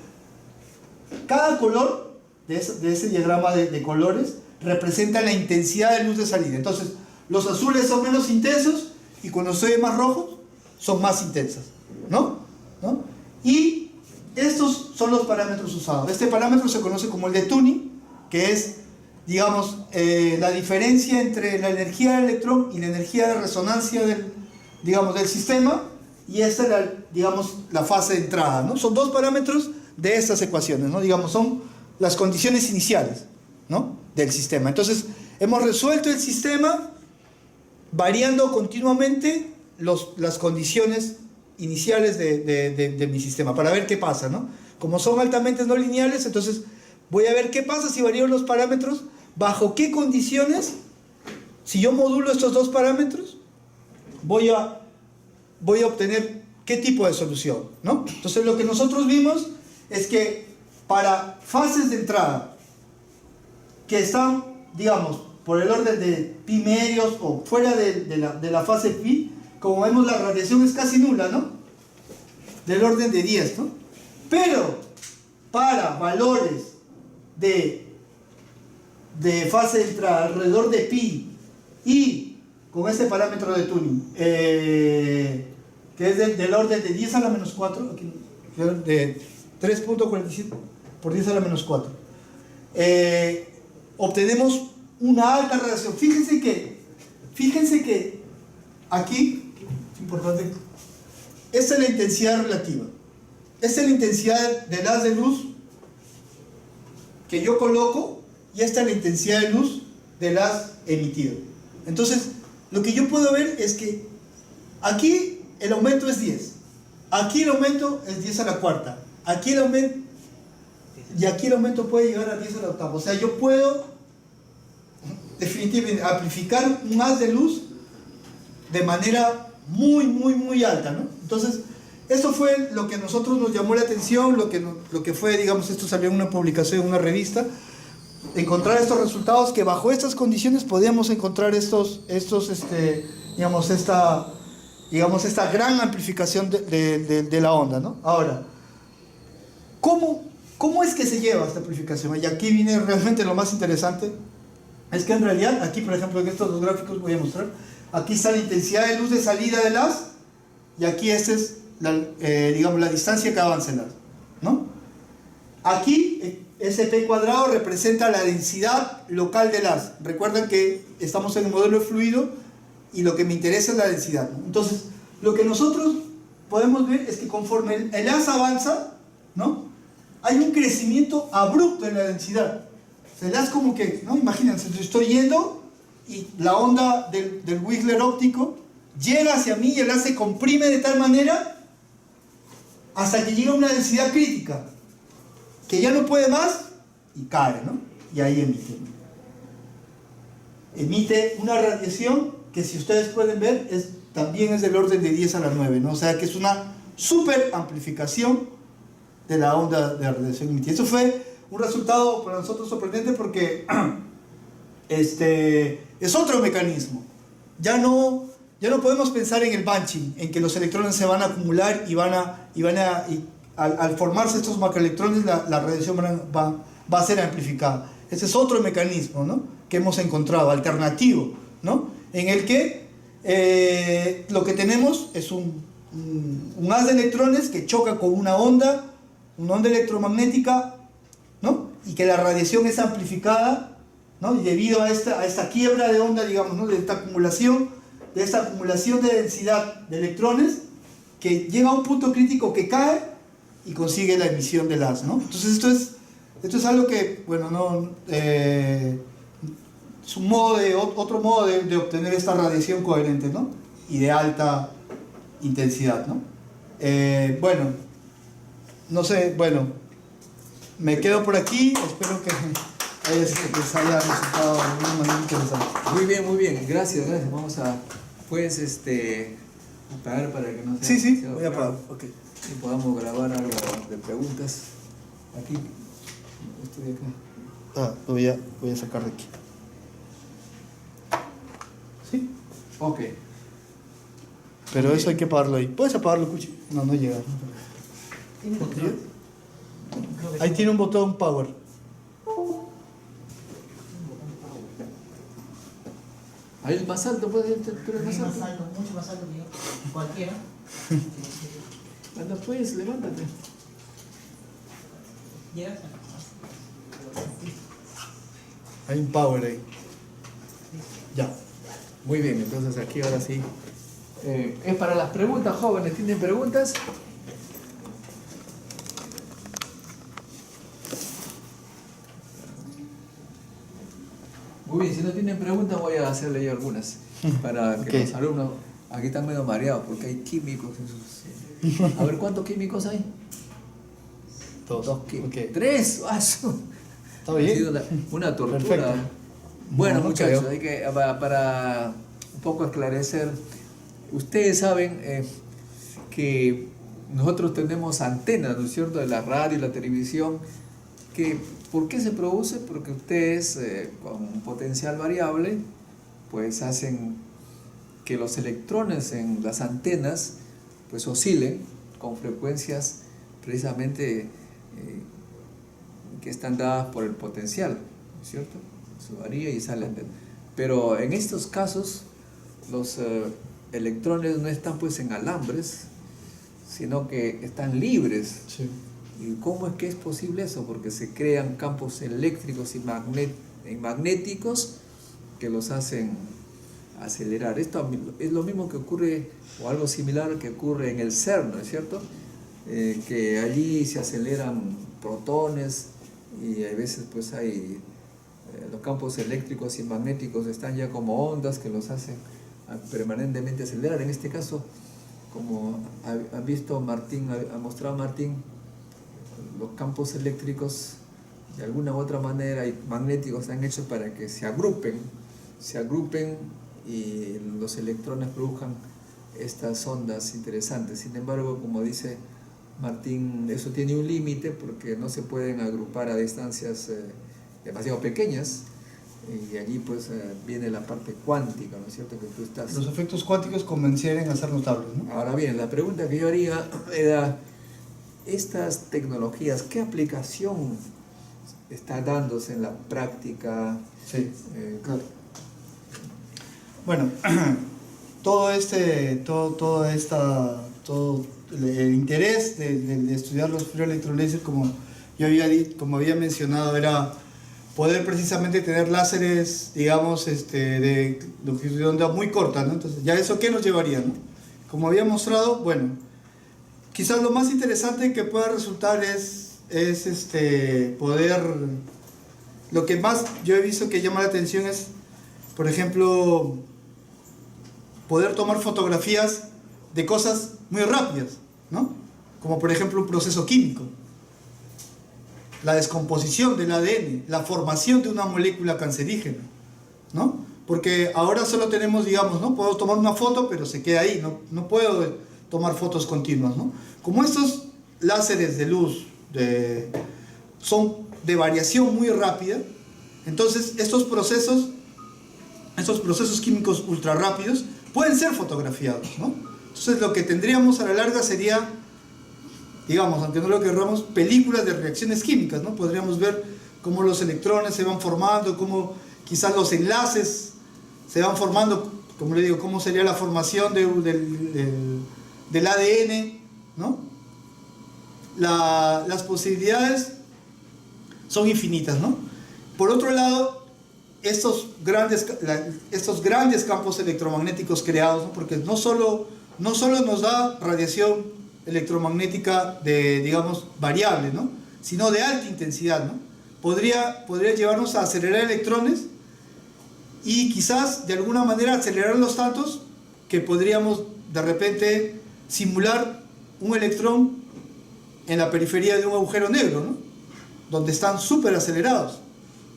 cada color de ese diagrama de colores representa la intensidad de luz de salida. Entonces, los azules son menos intensos y cuando soy más rojos son más intensas, ¿no? Y estos son los parámetros usados. Este parámetro se conoce como el de tuning, que es, digamos, la diferencia entre la energía del electrón y la energía de resonancia del sistema, y esta es la fase de entrada, ¿no? Son 2 parámetros de estas ecuaciones, ¿no? Digamos, son las condiciones iniciales, ¿no? Del sistema. Entonces, hemos resuelto el sistema variando continuamente las condiciones iniciales de mi sistema, para ver qué pasa, ¿no? Como son altamente no lineales, entonces voy a ver qué pasa si varío los parámetros, bajo qué condiciones, si yo modulo estos 2 parámetros, voy a obtener qué tipo de solución, ¿no? Entonces, lo que nosotros vimos es que para fases de entrada que están, digamos, por el orden de pi medios o fuera de la fase pi, como vemos, la radiación es casi nula, ¿no? Del orden de 10, ¿no? Pero para valores de fase de entrada alrededor de pi y con este parámetro de tuning, que es del orden de 10 a la menos 4, aquí, de 3.47 por 10 a la menos 4, obtenemos una alta radiación. Fíjense que aquí, es importante, esta es la intensidad relativa. Esta es la intensidad del haz de luz que yo coloco, y esta es la intensidad de luz del haz emitido. Entonces, lo que yo puedo ver es que aquí el aumento es 10, aquí el aumento es 10 a la cuarta, aquí el aumento, y aquí el aumento puede llegar a 10 a la octava. O sea, yo puedo definitivamente amplificar un haz de luz de manera muy, muy, muy alta, ¿no? Entonces, esto fue lo que a nosotros nos llamó la atención, lo que fue, digamos, esto salió en una publicación, en una revista, encontrar estos resultados, que bajo estas condiciones podíamos encontrar esta gran amplificación de la onda, ¿no? Ahora, ¿cómo es que se lleva esta amplificación? Y aquí viene realmente lo más interesante. Es que en realidad, aquí por ejemplo en estos 2 gráficos voy a mostrar, aquí está la intensidad de luz de salida del haz, y aquí esta es la distancia que avanza el haz, ¿no? Aquí ese P cuadrado representa la densidad local del haz. Recuerden que estamos en el modelo de fluido y lo que me interesa es la densidad, ¿no? Entonces, lo que nosotros podemos ver es que conforme el haz avanza, ¿no? Hay un crecimiento abrupto en la densidad. El haz como que, ¿no? Imagínense, estoy yendo y la onda del Wigler óptico llega hacia mí y el haz se comprime de tal manera hasta que llega a una densidad crítica, que ya no puede más y cae, ¿no? Y ahí emite. Emite una radiación que, si ustedes pueden ver, también es del orden de 10 a la 9, ¿no? O sea que es una super amplificación de la onda de radiación emitida. Eso fue un resultado para nosotros sorprendente porque es otro mecanismo. Ya no podemos pensar en el bunching, en que los electrones se van a acumular y al formarse estos macroelectrones la radiación va a ser amplificada. Ese es otro mecanismo, ¿no?, que hemos encontrado, alternativo, ¿no?, en el que lo que tenemos es un haz de electrones que choca con una onda electromagnética, ¿no?, y que la radiación es amplificada, ¿no?, y debido a esta quiebra de onda, digamos, ¿no?, de esta acumulación de densidad de electrones, que llega a un punto crítico que cae y consigue la emisión del haz, ¿no? Entonces esto es algo que, bueno, no, es otro modo de obtener esta radiación coherente, ¿no?, y de alta intensidad, ¿no? Bueno, no sé, bueno, me quedo por aquí, espero que les haya resultado de alguna manera interesante. Muy bien, gracias. Vamos a, pues, apagar para que no sea... Sí, voy a apagar, ok. Y podamos grabar algo de preguntas. Aquí, estoy acá. Voy a sacar de aquí. ¿Sí? Ok. Pero eso hay que apagarlo ahí. ¿Puedes apagarlo, Cuchi? No llega. Ahí tiene un botón power. Ahí el más alto, puede ser, tú eres Mucho más alto. mucho más alto que yo. Cualquiera. Anda pues, levántate. Llegas Hay un power ahí. Ya. Muy bien, entonces aquí ahora sí. Es para las preguntas, jóvenes. ¿Tienen preguntas? Muy bien, si no tienen preguntas voy a hacerle yo algunas. Para que los alumnos... Aquí están medio mareados porque hay químicos en sus... A ver, ¿cuántos químicos hay? Dos químicos. Okay. ¡Tres! ¡Ah! ¿Está bien? Ha sido una tortura. Perfecto. Bueno, No, muchachos, creo. hay que, para un poco esclarecer, ustedes saben que nosotros tenemos antenas, ¿no es cierto?, de la radio y la televisión, que ¿por qué se produce? Porque ustedes con un potencial variable pues hacen que los electrones en las antenas pues oscilen con frecuencias precisamente que están dadas por el potencial, ¿no es cierto? Eso varía y sale. Pero en estos casos los electrones no están pues en alambres, sino que están libres. Sí. ¿Y cómo es que es posible eso? Porque se crean campos eléctricos y magnéticos que los hacen acelerar. Esto es lo mismo que ocurre, o algo similar que ocurre en el CERN, ¿no es cierto? Que allí se aceleran protones y a veces pues hay los campos eléctricos y magnéticos están ya como ondas que los hacen permanentemente acelerar. En este caso, como ha visto Martín, ha mostrado Martín, los campos eléctricos de alguna u otra manera y magnéticos están hechos para que se agrupen y los electrones produzcan estas ondas interesantes. Sin embargo, como dice Martín, eso tiene un límite porque no se pueden agrupar a distancias demasiado pequeñas, y allí pues viene la parte cuántica, ¿no es cierto?, que tú estás... Los efectos cuánticos comenzarían a ser notables, ¿no? Ahora bien, la pregunta que yo haría era, estas tecnologías, ¿qué aplicación está dándose en la práctica? Sí, claro. Bueno, todo el interés de estudiar los ferroelectroláser, como había mencionado, era poder precisamente tener láseres, digamos, de longitud de onda muy corta, ¿no? Entonces, ¿ya eso qué nos llevaría, no? Como había mostrado, bueno, quizás lo más interesante que pueda resultar es poder... Lo que más yo he visto que llama la atención es, por ejemplo, poder tomar fotografías de cosas muy rápidas, ¿no? como por ejemplo un proceso químico, la descomposición del ADN, la formación de una molécula cancerígena, ¿no? Porque ahora solo tenemos, digamos, ¿no? Puedo tomar una foto, pero se queda ahí, no puedo tomar fotos continuas, ¿no? Como estos láseres de luz son de variación muy rápida, entonces estos procesos químicos ultra rápidos pueden ser fotografiados, ¿no? Entonces lo que tendríamos a la larga sería, digamos, aunque no lo querramos, películas de reacciones químicas, ¿no? Podríamos ver cómo los electrones se van formando, cómo quizás los enlaces se van formando, como le digo, cómo sería la formación del ADN, ¿no? Las posibilidades son infinitas, ¿no? Por otro lado, estos grandes campos electromagnéticos creados, ¿no? Porque no solo nos da radiación electromagnética de, digamos, variable, ¿no? Sino de alta intensidad, ¿no? Podría llevarnos a acelerar electrones y quizás de alguna manera acelerarlos tantos que podríamos de repente simular un electrón en la periferia de un agujero negro, ¿no? Donde están súper acelerados,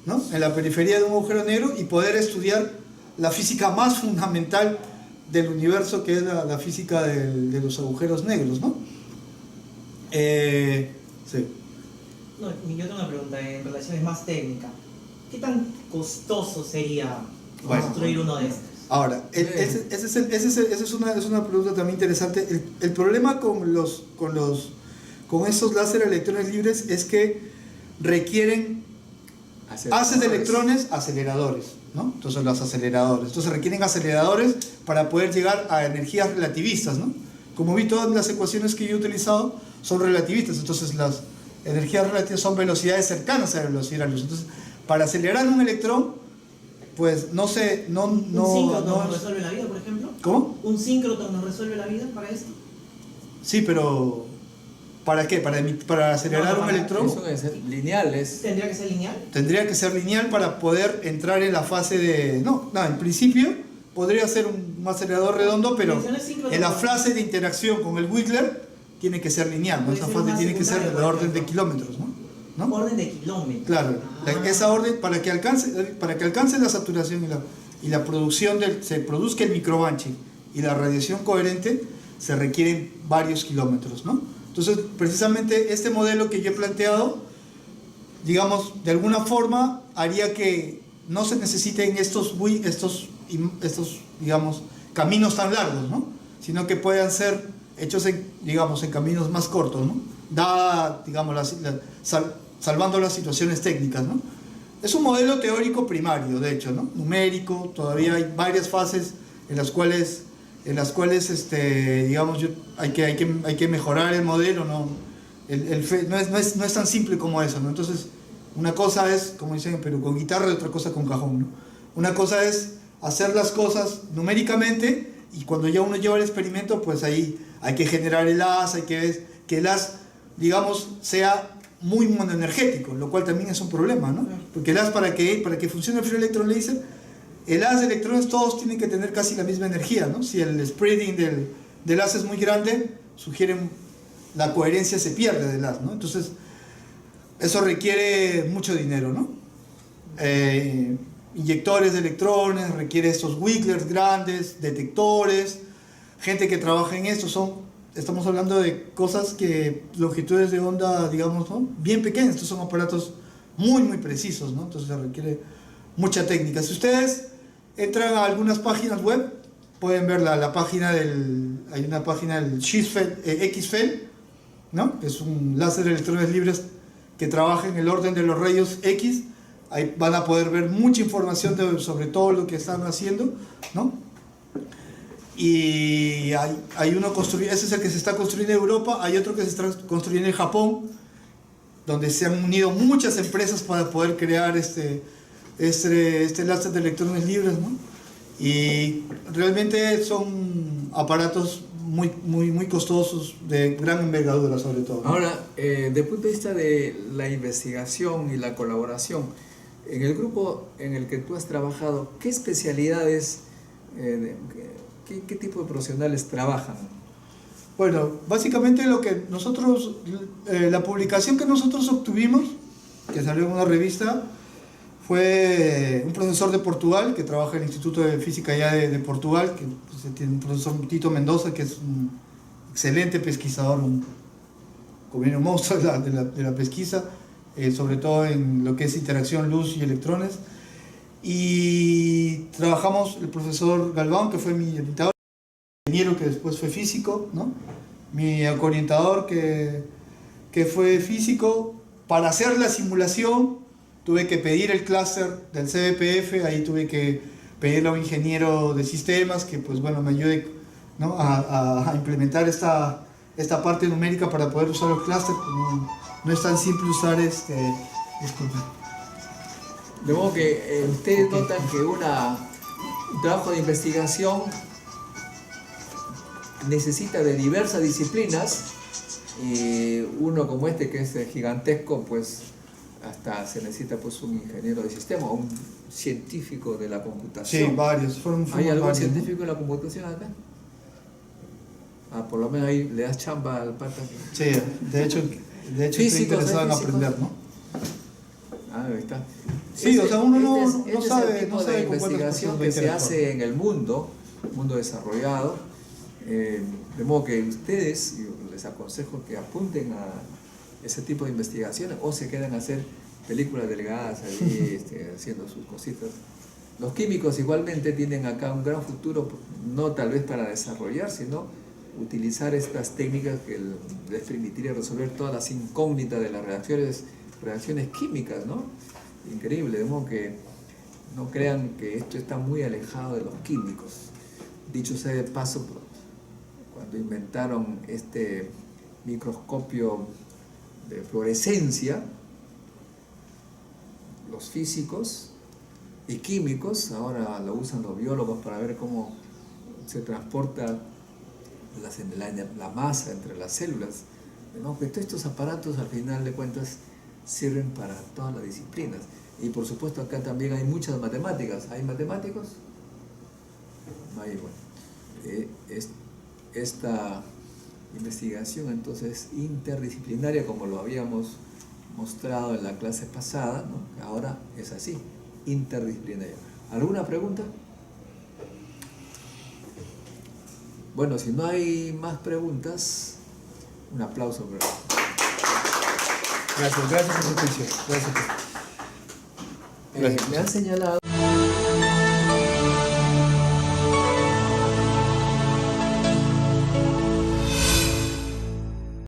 ¿no? En la periferia de un agujero negro, y poder estudiar la física más fundamental del universo, que es la física de los agujeros negros, ¿no? Sí. No, yo tengo una pregunta en relaciones más técnicas. ¿Qué tan costoso sería construir uno de estos? Ahora, esa es una pregunta también interesante. El problema con estos láser electrones libres es que requieren haces de electrones aceleradores, ¿no? Entonces los aceleradores. Entonces requieren aceleradores para poder llegar a energías relativistas, ¿no? Como vi, todas las ecuaciones que yo he utilizado son relativistas. Entonces las energías relativas son velocidades cercanas a la velocidad de la luz. Entonces, para acelerar un electrón, pues no sé, ¿Un síncrono nos resuelve la vida, por ejemplo? ¿Cómo? ¿Un síncrono nos resuelve la vida para esto? Sí, pero ¿para qué? ¿Para acelerar un electrón? Eso debe ser lineal. ¿Tendría que ser lineal? Tendría que ser lineal para poder entrar en la fase de... No, en principio podría ser un acelerador redondo, pero en la fase de interacción con el Wigler tiene que ser lineal, ¿no? Esa fase tiene que ser de la orden de kilómetros, ¿no? Orden de kilómetros. Claro, esa orden, para que alcance la saturación y la producción se produzca el microbanching y la radiación coherente, se requieren varios kilómetros, ¿no? Entonces, precisamente este modelo que yo he planteado, digamos, de alguna forma haría que no se necesiten estos digamos, caminos tan largos, ¿no? Sino que puedan ser hechos en caminos más cortos, ¿no? Digamos, salvando las situaciones técnicas, ¿no? Es un modelo teórico primario, de hecho, ¿no? Numérico. Todavía hay varias fases en las cuales digamos, hay que mejorar el modelo, ¿no? No es tan simple como eso, ¿no? Entonces, una cosa es, como dicen, pero con guitarra, y otra cosa con cajón, ¿no? Una cosa es hacer las cosas numéricamente, y cuando ya uno lleva el experimento, pues ahí hay que generar el haz, hay que ver que el haz, digamos, sea muy monoenergético, lo cual también es un problema, ¿no? Porque el haz, para que funcione el ferroelectron laser, el haz de electrones todos tienen que tener casi la misma energía, ¿no? Si el spreading del haz es muy grande, la coherencia se pierde del haz, ¿no? Entonces, eso requiere mucho dinero, ¿no? Inyectores de electrones, requiere estos Wiglers grandes, detectores, gente que trabaja en esto. Estamos hablando de cosas que, longitudes de onda, digamos, ¿no? Bien pequeñas. Estos son aparatos muy, muy precisos, ¿no? Entonces se requiere mucha técnica. Si ustedes entran a algunas páginas web, pueden ver la página hay una página del XFEL, ¿no? Que es un láser de electrones libres que trabaja en el orden de los rayos X. Ahí van a poder ver mucha información sobre todo lo que están haciendo, ¿no? Y hay uno construido, ese es el que se está construyendo en Europa, hay otro que se está construyendo en Japón, donde se han unido muchas empresas para poder crear este láser de electrones libres, ¿no? Y realmente son aparatos muy, muy, muy costosos, de gran envergadura sobre todo, ¿no? Ahora, desde el punto de vista de la investigación y la colaboración, en el grupo en el que tú has trabajado, ¿qué especialidades, qué tipo de profesionales trabajan? Bueno, básicamente lo que nosotros, la publicación que nosotros obtuvimos, que salió en una revista, fue un profesor de Portugal que trabaja en el Instituto de Física allá de Portugal, que pues, tiene un profesor Tito Mendoza, que es un excelente pesquisador, un monstruo de la pesquisa, sobre todo en lo que es interacción luz y electrones. Y trabajamos el profesor Galván, que fue mi orientador, ingeniero que después fue físico, ¿no? Mi coorientador que fue físico. Para hacer la simulación tuve que pedir el clúster del CBPF, ahí tuve que pedirle a un ingeniero de sistemas que pues bueno me ayude, ¿no? a implementar esta parte numérica para poder usar los clústeres. No es tan simple usar disculpen. De modo que ustedes notan que un trabajo de investigación necesita de diversas disciplinas, y uno como este que es gigantesco, pues hasta se necesita pues un ingeniero de sistema, un científico de la computación. Sí, varios. ¿Hay algún varios, científico de la computación acá? Por lo menos ahí le das chamba al pata. Sí, de hecho estoy interesado en aprender, ¿no? Ahí está. Sí, o sea, uno no es sabe, el tipo no sabe de con cuántas investigación personas que se interactuar. hace en el mundo desarrollado, de modo que ustedes, yo les aconsejo que apunten a ese tipo de investigaciones o se quedan a hacer películas delgadas ahí haciendo sus cositas. Los químicos igualmente tienen acá un gran futuro, no tal vez para desarrollar, sino utilizar estas técnicas que les permitiría resolver todas las incógnitas de las reacciones químicas, ¿no? Increíble, de modo que no crean que esto está muy alejado de los químicos. Dicho sea de paso, cuando inventaron este microscopio de fluorescencia, los físicos y químicos, ahora lo usan los biólogos para ver cómo se transporta la masa entre las células. ¿No? Que todos estos aparatos al final de cuentas sirven para todas las disciplinas. Y por supuesto acá también hay muchas matemáticas. ¿Hay matemáticos? No hay, bueno. Esta investigación entonces interdisciplinaria, como lo habíamos mostrado en la clase pasada, ¿no? Que ahora es así, interdisciplinaria. ¿Alguna pregunta? Bueno, si no hay más preguntas, un aplauso. Gracias por su atención. Gracias. Me han señalado